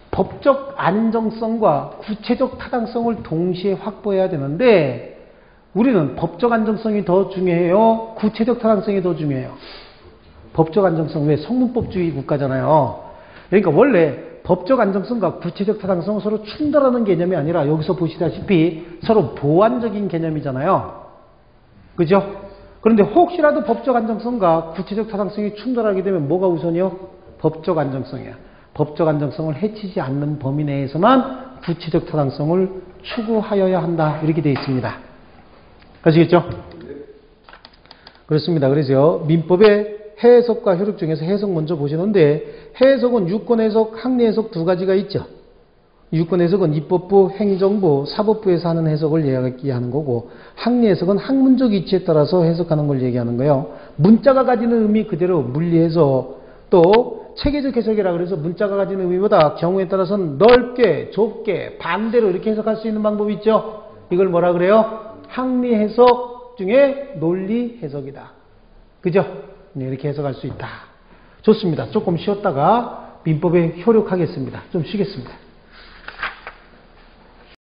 법적 안정성과 구체적 타당성을 동시에 확보해야 되는데, 우리는 법적 안정성이 더 중요해요? 구체적 타당성이 더 중요해요? 법적 안정성. 왜? 성문법주의 국가잖아요. 그러니까 원래 법적 안정성과 구체적 타당성은 서로 충돌하는 개념이 아니라 여기서 보시다시피 서로 보완적인 개념이잖아요. 그죠? 그런데 혹시라도 법적 안정성과 구체적 타당성이 충돌하게 되면 뭐가 우선이요? 법적 안정성이야. 법적 안정성을 해치지 않는 범위 내에서만 구체적 타당성을 추구하여야 한다. 이렇게 되어 있습니다. 아시겠죠? 그렇습니다. 그래서 민법의 해석과 효력 중에서 해석 먼저 보시는데, 해석은 유권 해석, 학리 해석 2가지가 있죠. 유권 해석은 입법부, 행정부, 사법부에서 하는 해석을 얘기하는 거고, 학리 해석은 학문적 이치에 따라서 해석하는 걸 얘기하는 거예요. 문자가 가지는 의미 그대로 물리 해석, 또 체계적 해석이라 그래서 문자가 가지는 의미보다 경우에 따라서는 넓게, 좁게, 반대로 이렇게 해석할 수 있는 방법이 있죠. 이걸 뭐라 그래요? 항리 해석 중에 논리 해석이다. 그죠? 네, 이렇게 해석할 수 있다. 좋습니다. 조금 쉬었다가 민법에 효력하겠습니다. 좀 쉬겠습니다.